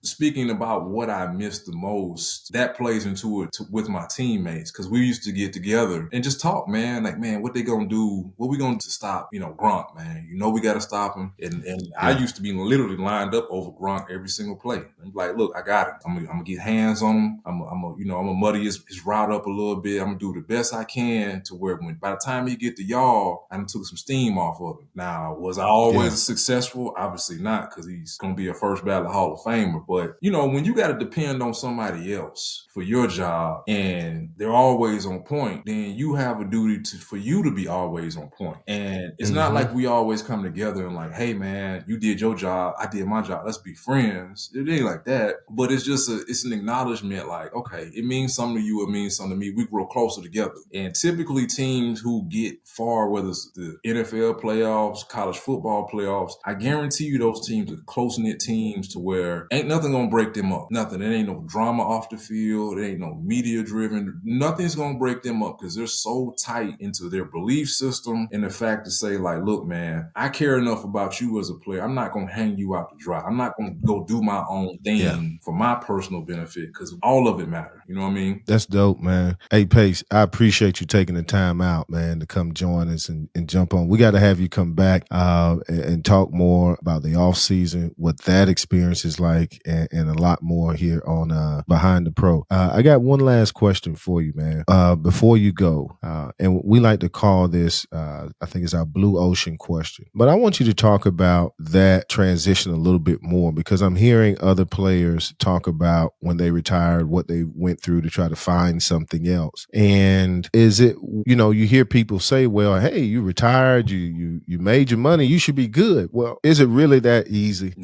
speaking about what I miss the most, that plays into it with my teammates, because we used to get together and just talk, man. Like, man, what they going to do? What we going to stop, Gronk, man? We got to stop him. And I used to be literally lined up over Gronk every single play. I'm like, look, I got him. I'm going to get hands on him. I'm going to muddy his route up a little bit. I'm going to do the best I can to where by the time he get to y'all, I took some steam off of him. Now, was I always successful? Obviously not, because he's going to be a first ballot Hall of Famer. But, when you got to depend on somebody else for your job and they're always on point, then you have a duty for you to be always on point. And it's not like we always come together and like, hey, man, you did your job, I did my job, let's be friends. It ain't like that. But it's just it's an acknowledgement, like, okay, it means something to you, it means something to me. We grow closer together. And typically teams who get far, whether it's the NFL playoffs, college football playoffs, I guarantee you those teams are close-knit teams to where ain't nothing gonna break them up. Nothing. There ain't no drama off the field. There ain't no media-driven. Nothing's gonna break them up because they're so tight into their belief system and the fact to say, like, look, man, I care enough about you as a player. I'm not gonna hang you out to dry. I'm not gonna go do my own thing for my personal benefit, because all of it matters. You know what I mean? That's dope, man. Hey, Pace, I appreciate you taking the time out, man, to come join us and jump on. We got to have you come back and talk more about the off season, what that experience is like, and a lot more here on Behind the Pro. I got one last question for you, man. Before you go, and we like to call this, I think it's our blue ocean question. But I want you to talk about that transition a little bit more, because I'm hearing other players talk about when they retired, what they went through to try to find something else. And is it, you hear people say, well, hey, you retired, you made your money, you should be good. Well, is it really that easy?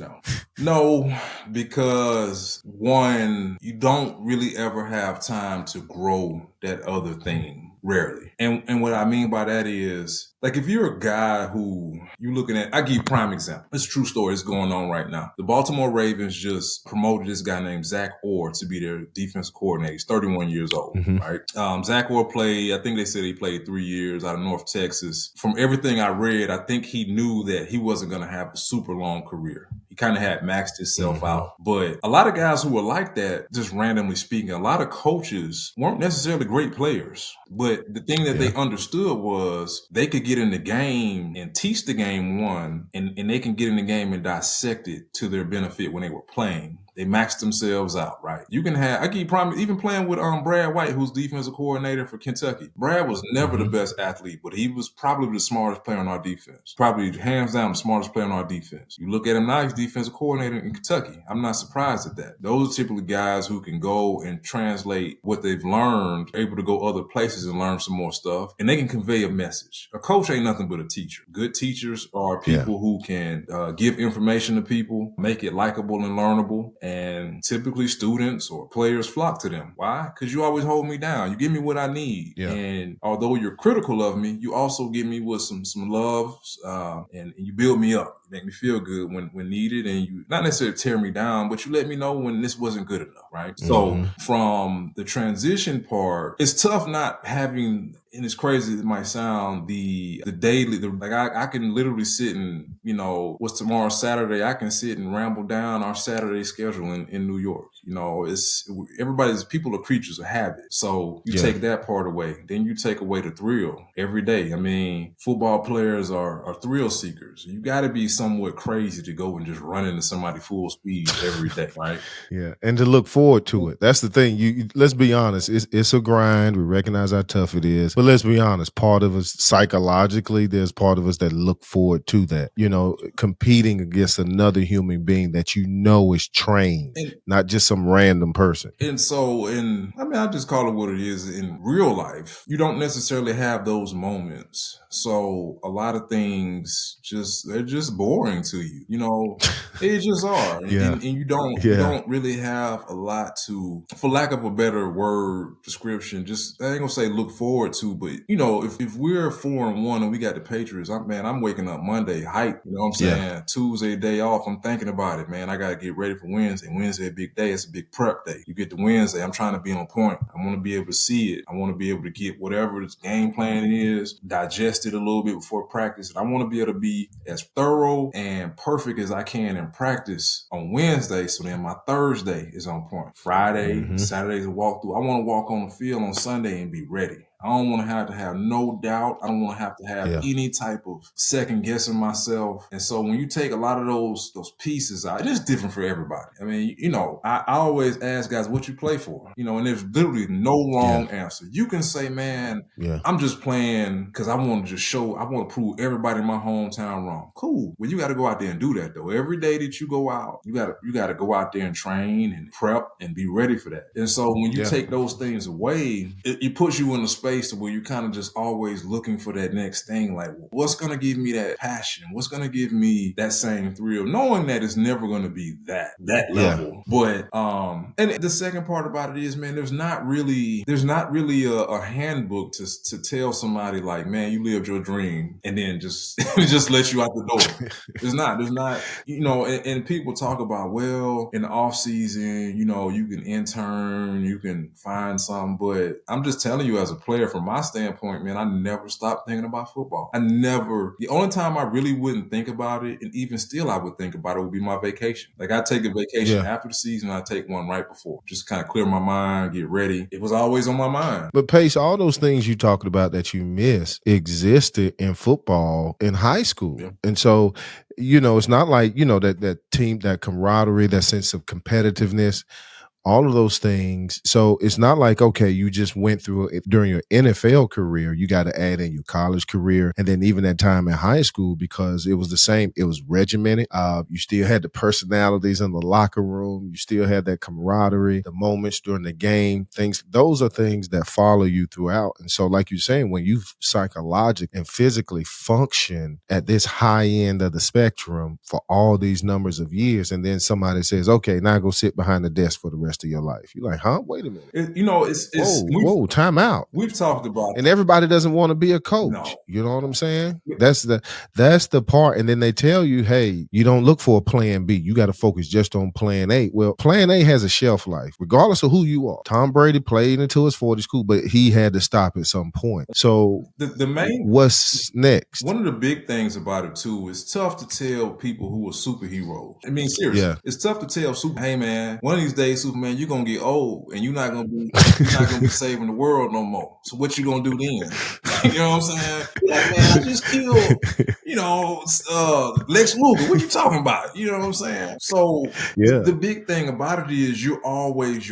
No, because one, you don't really ever have time to grow that other thing. Rarely. And what I mean by that is, like, if you're a guy who you looking at, I give you a prime example. It's a true story. It's going on right now. The Baltimore Ravens just promoted this guy named Zach Orr to be their defensive coordinator. He's 31 years old, right? Zach Orr I think they said he played 3 years out of North Texas. From everything I read, I think he knew that he wasn't going to have a super long career. He kind of had maxed himself out. But a lot of guys who were like that, just randomly speaking, a lot of coaches weren't necessarily great players. But the thing that they understood was they could get in the game and teach the game, one, and they can get in the game and dissect it to their benefit when they were playing. They max themselves out, right? You can have, I keep promise, even playing with Brad White, who's defensive coordinator for Kentucky. Brad was never the best athlete, but he was probably the smartest player on our defense. Probably hands down the smartest player on our defense. You look at him now, he's defensive coordinator in Kentucky. I'm not surprised at that. Those are typically guys who can go and translate what they've learned, able to go other places and learn some more stuff, and they can convey a message. A coach ain't nothing but a teacher. Good teachers are people who can give information to people, make it likable and learnable, and typically students or players flock to them. Why? Because you always hold me down. You give me what I need. Yeah. And although you're critical of me, you also give me with some love, and you build me up. You make me feel good when needed, and you not necessarily tear me down, but you let me know when this wasn't good enough, right? So from the transition part, it's tough not having, and it's crazy it might sound, the daily, like I can literally sit and, you know, what's tomorrow, Saturday, I can sit and ramble down our Saturday schedule in New York. You know, people are creatures of habit. So you take that part away, then you take away the thrill every day. I mean, football players are thrill seekers. You got to be somewhat crazy to go and just run into somebody full speed every day, right? Yeah, and to look forward to it. That's the thing. You let's be honest. It's a grind. We recognize how tough it is, but let's be honest. Part of us psychologically, there's part of us that look forward to that. You know, competing against another human being that you know is trained, not just some random person. And so, I just call it what it is. In real life, you don't necessarily have those moments. So a lot of things they're just boring to you. You know, they just are. And you don't really have a lot to, for lack of a better word description, just, I ain't gonna say look forward to, but you know, if we're 4-1 and we got the Patriots, I'm waking up Monday hype. You know what I'm saying? Yeah. Tuesday day off, I'm thinking about it, man. I gotta get ready for Wednesday. Wednesday a big day. It's a big prep day. You get to Wednesday, I'm trying to be on point. I want to be able to see it. I want to be able to get whatever this game plan is, digest it a little bit before practice. And I want to be able to be as thorough and perfect as I can in practice on Wednesday, so then my Thursday is on point. Friday, Saturday's a walkthrough. I want to walk on the field on Sunday and be ready. I don't want to have no doubt. I don't want to have any type of second guessing myself. And so when you take a lot of those pieces out, it's different for everybody. I mean, you know, I always ask guys, what you play for? You know, and there's literally no wrong answer. You can say, man, I'm just playing because I want to I want to prove everybody in my hometown wrong. Cool. Well, you got to go out there and do that though. Every day that you go out, you got to go out there and train and prep and be ready for that. And so when you take those things away, it puts you in a space to where you're kind of just always looking for that next thing. Like, what's going to give me that passion? What's going to give me that same thrill? Knowing that it's never going to be that level. But, and the second part about it is, man, there's not really a handbook to tell somebody like, man, you lived your dream and then just let you out the door. There's not, you know, and people talk about, well, in the off season, you know, you can intern, you can find something, but I'm just telling you as a player, from my standpoint, man, I never stopped thinking about football. The only time I really wouldn't think about it, and even still I would think about it, would be my vacation. Like I take a vacation after the season, I take one right before. Just kind of clear my mind, get ready. It was always on my mind. But Pace, all those things you talked about that you miss existed in football in high school. Yeah. And so, you know, it's not like, you know, that team, that camaraderie, that sense of competitiveness, all of those things. So it's not like, okay, you just went through it during your NFL career. You got to add in your college career. And then even that time in high school, because it was the same. It was regimented. You still had the personalities in the locker room. You still had that camaraderie, the moments during the game, things. Those are things that follow you throughout. And so like you're saying, when you psychologically and physically function at this high end of the spectrum for all these numbers of years, and then somebody says, okay, now go sit behind the desk for the rest of your life. You're like, huh? Wait a minute. Whoa, time out. We've talked about and everybody doesn't want to be a coach. No. You know what I'm saying? That's the part. And then they tell you, hey, you don't look for a plan B. You got to focus just on plan A. Well, plan A has a shelf life, regardless of who you are. Tom Brady played until his 40s, cool, but he had to stop at some point. So what's next? One of the big things about it too, it's tough to tell people who are superheroes. I mean, seriously, it's tough to tell hey man, one of these days, Superman, you're gonna get old and you're not gonna be saving the world no more. So what you gonna do then? You know what I'm saying? You're like, man, I just killed, Lex Luger. What you talking about? You know what I'm saying? So Yeah. the big thing about it is your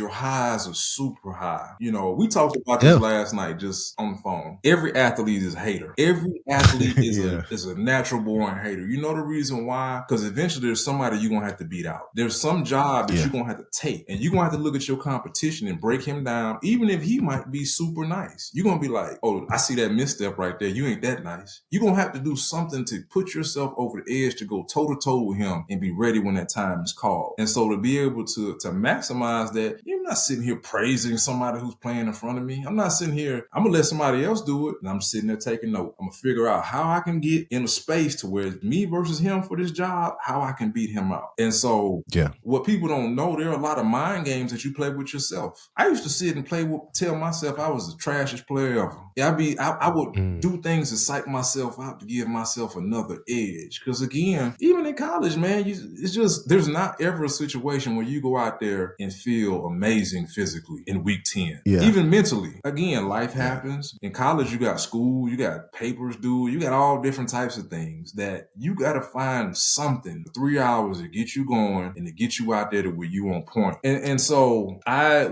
highs are super high. We talked about this Yeah. last night just on the phone. Every athlete is a hater. Every athlete is a natural born hater. You know the reason why? Because eventually there's somebody you're gonna have to beat out. There's some job that you're gonna have to take, and you're gonna have to look at your competition and break him down, even if he might be super nice. You're gonna be like, oh, I see that misstep right there. You ain't that nice. You're gonna have to do something to put yourself over the edge to go toe to toe with him and be ready when that time is called. And so to be able to maximize that, you're not sitting here praising somebody who's playing in front of me. I'm not sitting here, I'm gonna let somebody else do it, and I'm sitting there taking note. I'm gonna figure out how I can get in a space to where it's me versus him for this job, how I can beat him out. And so what people don't know, there are a lot of mind games that you play with yourself. I used to sit and tell myself I was the trashiest player ever. I would do things to psych myself out to give myself another edge. Because again, even in college, man, it's just, there's not ever a situation where you go out there and feel amazing physically in week 10. Even mentally. Again, life happens. In college, you got school, you got papers due, you got all different types of things that you got to find something for 3 hours to get you going and to get you out there to where you on point. And so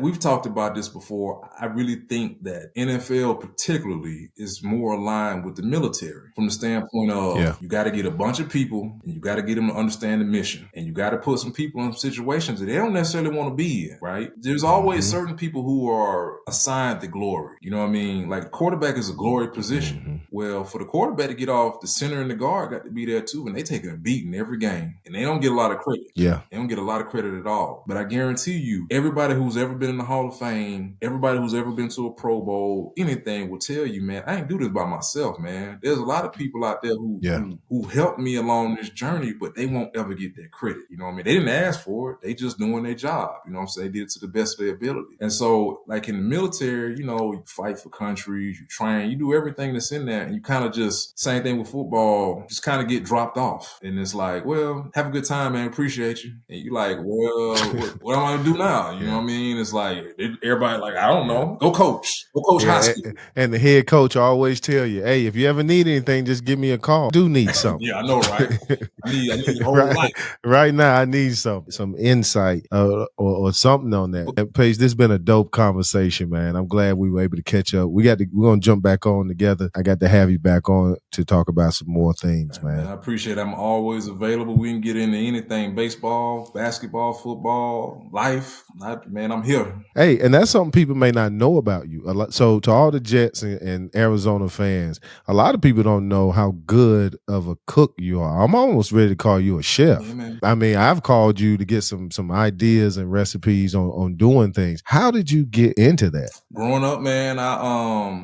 we've talked about this before. I really think that NFL particularly is more aligned with the military from the standpoint of you got to get a bunch of people and you got to get them to understand the mission, and you got to put some people in situations that they don't necessarily want to be in, right? There's always certain people who are assigned the glory. You know what I mean? Like, quarterback is a glory position. Well, for the quarterback to get off, the center and the guard got to be there too, and they taking a beating every game, and they don't get a lot of credit. They don't get a lot of credit at all. But I guarantee you, everybody who's ever been in the Hall of Fame, everybody who's ever been to a Pro Bowl, anything will tell you, man, I ain't do this by myself, man. There's a lot of people out there who helped me along this journey, but they won't ever get that credit. You know what I mean? They didn't ask for it. They just doing their job. You know what I'm saying? They did it to the best of their ability. And so, like in the military, you fight for countries, you train, you do everything that's in there, and you kind of just, same thing with football, just kind of get dropped off. And it's like, well, have a good time, man. Appreciate you. And you like, well, what am I gonna do now? You know what I mean? It's like, everybody like, I don't know. Go coach high school. And the head coach always tell you, hey, if you ever need anything, just give me a call. Do need something. I know, right? I need your whole life. Right now, I need some insight or something on that. Paige, this has been a dope conversation, man. I'm glad we were able to catch up. We're gonna jump back on together. I got to have you back on to talk about some more things, man. I appreciate it. I'm always available. We can get into anything: baseball, basketball, football, life. I'm here. Hey, and that's something people may not know about you. So to all the Jets and Arizona fans, a lot of people don't know how good of a cook you are. I'm almost ready to call you a chef. Yeah, I mean, I've called you to get some ideas and recipes on doing things. How did you get into that? Growing up, man,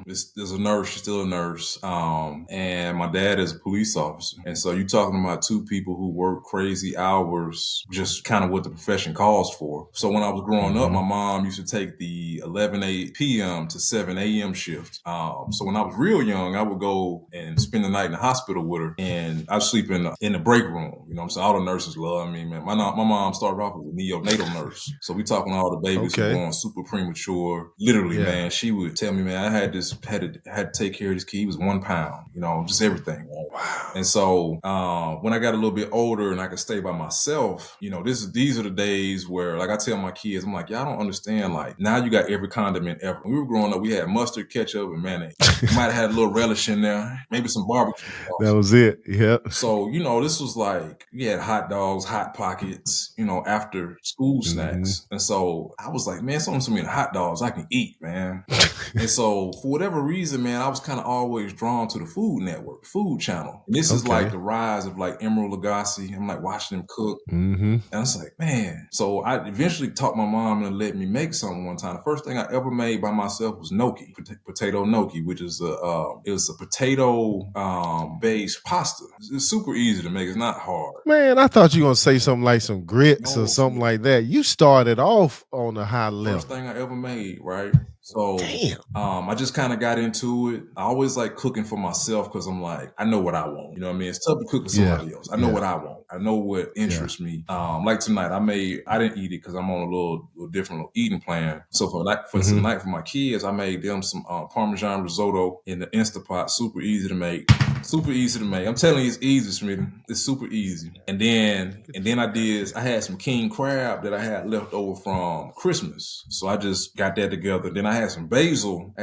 there's a nurse. She's still a nurse. And my dad is a police officer. And so you're talking about two people who work crazy hours, just kind of what the profession calls for. So when I was growing up, my mom used to take the 11 p.m. to 7 a.m. shift. So when I was real young, I would go and spend the night in the hospital with her, and I'd sleep in the break room. You know what I'm saying? All the nurses love me, man. My mom started off as a neonatal nurse. So we talking all the babies who were born super premature. Literally, man, she would tell me, man, I had to take care of this kid. He was 1 pound, just everything. Right? Wow. And so when I got a little bit older and I could stay by myself, these are the days where, like, I tell my kids, I'm like, y'all don't understand, like, now you got every condiment ever. When we were growing up, we had mustard, ketchup, and mayonnaise. You might have had a little relish in there, maybe some barbecue sauce. That was it. Yep. So, this was like, we had hot dogs, hot pockets, after school snacks. And so I was like, man, so many hot dogs I can eat, man. And so for whatever reason, man, I was kind of always drawn to the Food Network, Food Channel. And this is like the rise of like Emeril Lagasse. I'm like watching them cook. And I was like, man. So I eventually taught my mom to let me make something one time. The first thing I ever made by myself was gnocchi, potato gnocchi, which is it was a potato based pasta. It's super easy to make. It's not hard. Man, I thought you were going to say something like some grits or something like that. You started off on a high level. First thing I ever made, right? So Damn. I just kind of got into it. I always like cooking for myself because I'm like, I know what I want. You know what I mean? It's tough to cook for somebody else. I know what I want. I know what interests me. Like tonight, I didn't eat it because I'm on a little different eating plan. So for tonight, for my kids, I made them some Parmesan risotto in the Instapot. Super easy to make. Super easy to make. I'm telling you, it's easy, Smitty. It's super easy. And then I had some king crab that I had left over from Christmas. So I just got that together. Then I had some basil.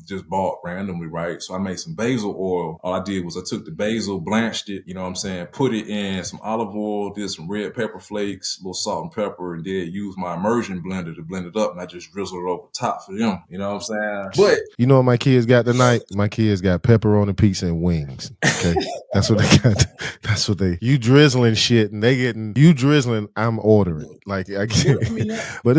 Just bought randomly, right? So I made some basil oil. All I did was I took the basil, blanched it, you know what I'm saying? Put it in some olive oil, did some red pepper flakes, a little salt and pepper, and then used my immersion blender to blend it up. And I just drizzled it over top for them. You know what I'm saying? But you know what my kids got tonight? My kids got pepperoni pizza and wings. Okay. That's what they got. That's what you drizzling shit and they getting, you drizzling, I'm ordering. Like, I can't. But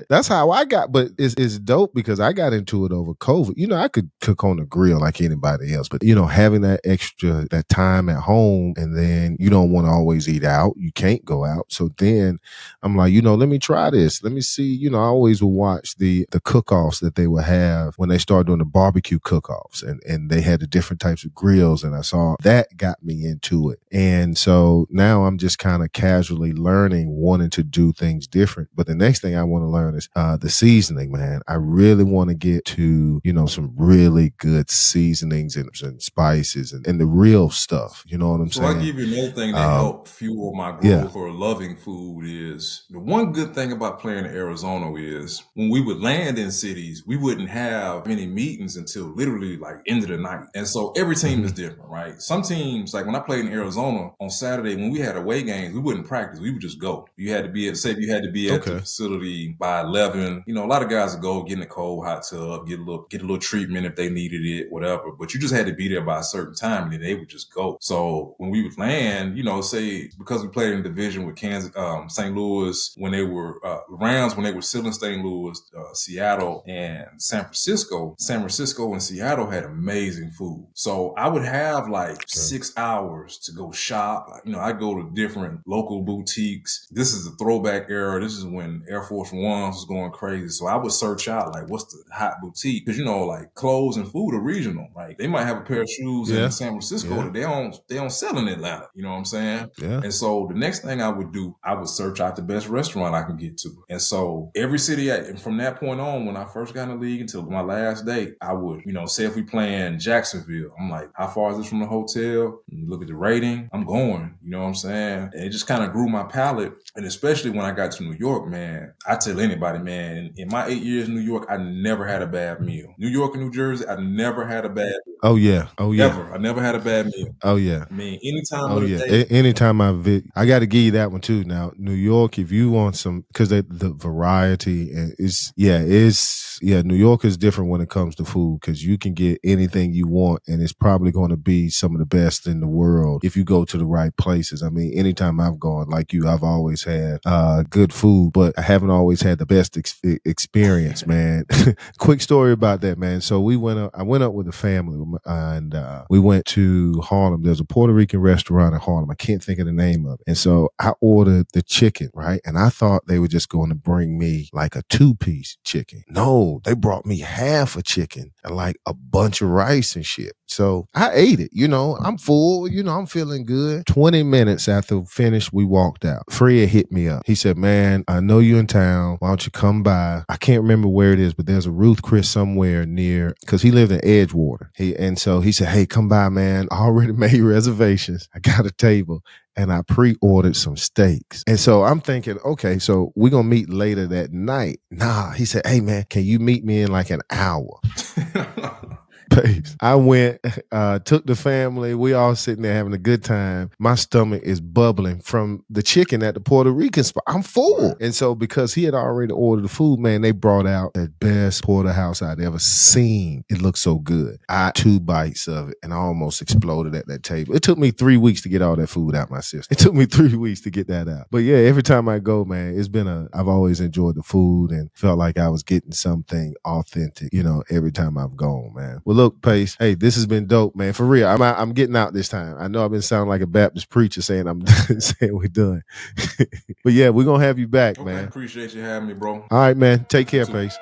that's how I got, but it's dope because I got into it over COVID. You know, I could cook on the grill like anybody else, but you know, having that time at home, and then you don't want to always eat out. You can't go out. So then I'm like, you know, let me try this. Let me see. You know, I always would watch the cook-offs that they would have when they started doing the barbecue cook-offs, and they had the different types of grills, and I saw that got me into it. And so now I'm just kind of casually learning, wanting to do things different. But the next thing I want to learn is the seasoning, man. I really want to get to, you know, some really good seasonings and spices and the real stuff. You know what I'm saying? So I give you another thing that helped fuel my growth for loving food is the one good thing about playing in Arizona is when we would land in cities, we wouldn't have many meetings until literally like end of the night. And so every team is different, right? Some teams, like when I played in Arizona on Saturday, when we had away games, we wouldn't practice. We would just go. You had to be at the facility by 11. You know, a lot of guys would go get in a cold hot tub, get a little treatment if they needed it, whatever. But you just had to be there by a certain time, and then they would just go. So when we would land, you know, say because we played in division with Kansas, St. Louis, when they were Rams, when they were still in St. Louis, Seattle, and San Francisco. San Francisco and Seattle had amazing food. So I would have like 6 hours to go shop. You know, I go to different local boutiques. This is the throwback era. This is when Air Force Ones was going crazy. So I would search out like what's the hot boutique, because you know, like clothes and food are regional. Like they might have a pair of shoes in San Francisco that they don't sell in Atlanta. You know what I'm saying? Yeah. And so the next thing I would do, I would search out the best restaurant I can get to. And so every city, and from that point on, when I first got in the league until my last day, I would, you know, say if we playing Jacksonville, I'm like, how far is this from the hotel? And look at the rating. I'm going. You know what I'm saying? And it just kind of grew my palate. And especially when I got to New York, man, I tell anybody, man, in my 8 years in New York, I never had a bad meal. New York and New Jersey, I never had a bad meal. Oh yeah. Never. I never had a bad meal. Oh yeah. I mean, anytime of the day. Anytime I got to give you that one too. Now, New York, if you want some, because the variety is New York is different when it comes to food, because you can get anything you want, and it's probably going to be some of the best in the world if you go to the right places. I mean, anytime I've gone, like you, I've always had good food, but I haven't always had the best experience, man. Quick story about that, man. So I went up with the family, and we went to Harlem. There's a Puerto Rican restaurant in Harlem. I can't think of the name of it. And so I ordered the chicken, right? And I thought they were just going to bring me like a 2-piece chicken. No, they brought me half a chicken and like a bunch of rice and shit. So I ate it. You know, I'm full. You know, I'm feeling good. 20 minutes after finished, we walked out. Fred hit me up. He said, man, I know you're in town. Why don't you come by? I can't remember where it is, but there's a Ruth Chris somewhere near, because he lived in Edgewater. So he said, hey, come by, man. I already made reservations. I got a table. And I pre-ordered some steaks. And so I'm thinking, okay, so we're going to meet later that night. Nah, he said, hey, man, can you meet me in like an hour? I went, took the family. We all sitting there having a good time. My stomach is bubbling from the chicken at the Puerto Rican spot. I'm full. And so because he had already ordered the food, man, they brought out the best porterhouse I'd ever seen. It looked so good. I had 2 bites of it and I almost exploded at that table. It took me 3 weeks to get all that food out my system. It took me 3 weeks to get that out. But yeah, every time I go, man, I've always enjoyed the food and felt like I was getting something authentic, you know, every time I've gone, man. Well, look, Pace, hey, this has been dope, man. For real, I'm getting out this time. I know I've been sounding like a Baptist preacher saying I'm saying we're done. But yeah, we're going to have you back, man. Appreciate you having me, bro. All right, man. Take care, Pace.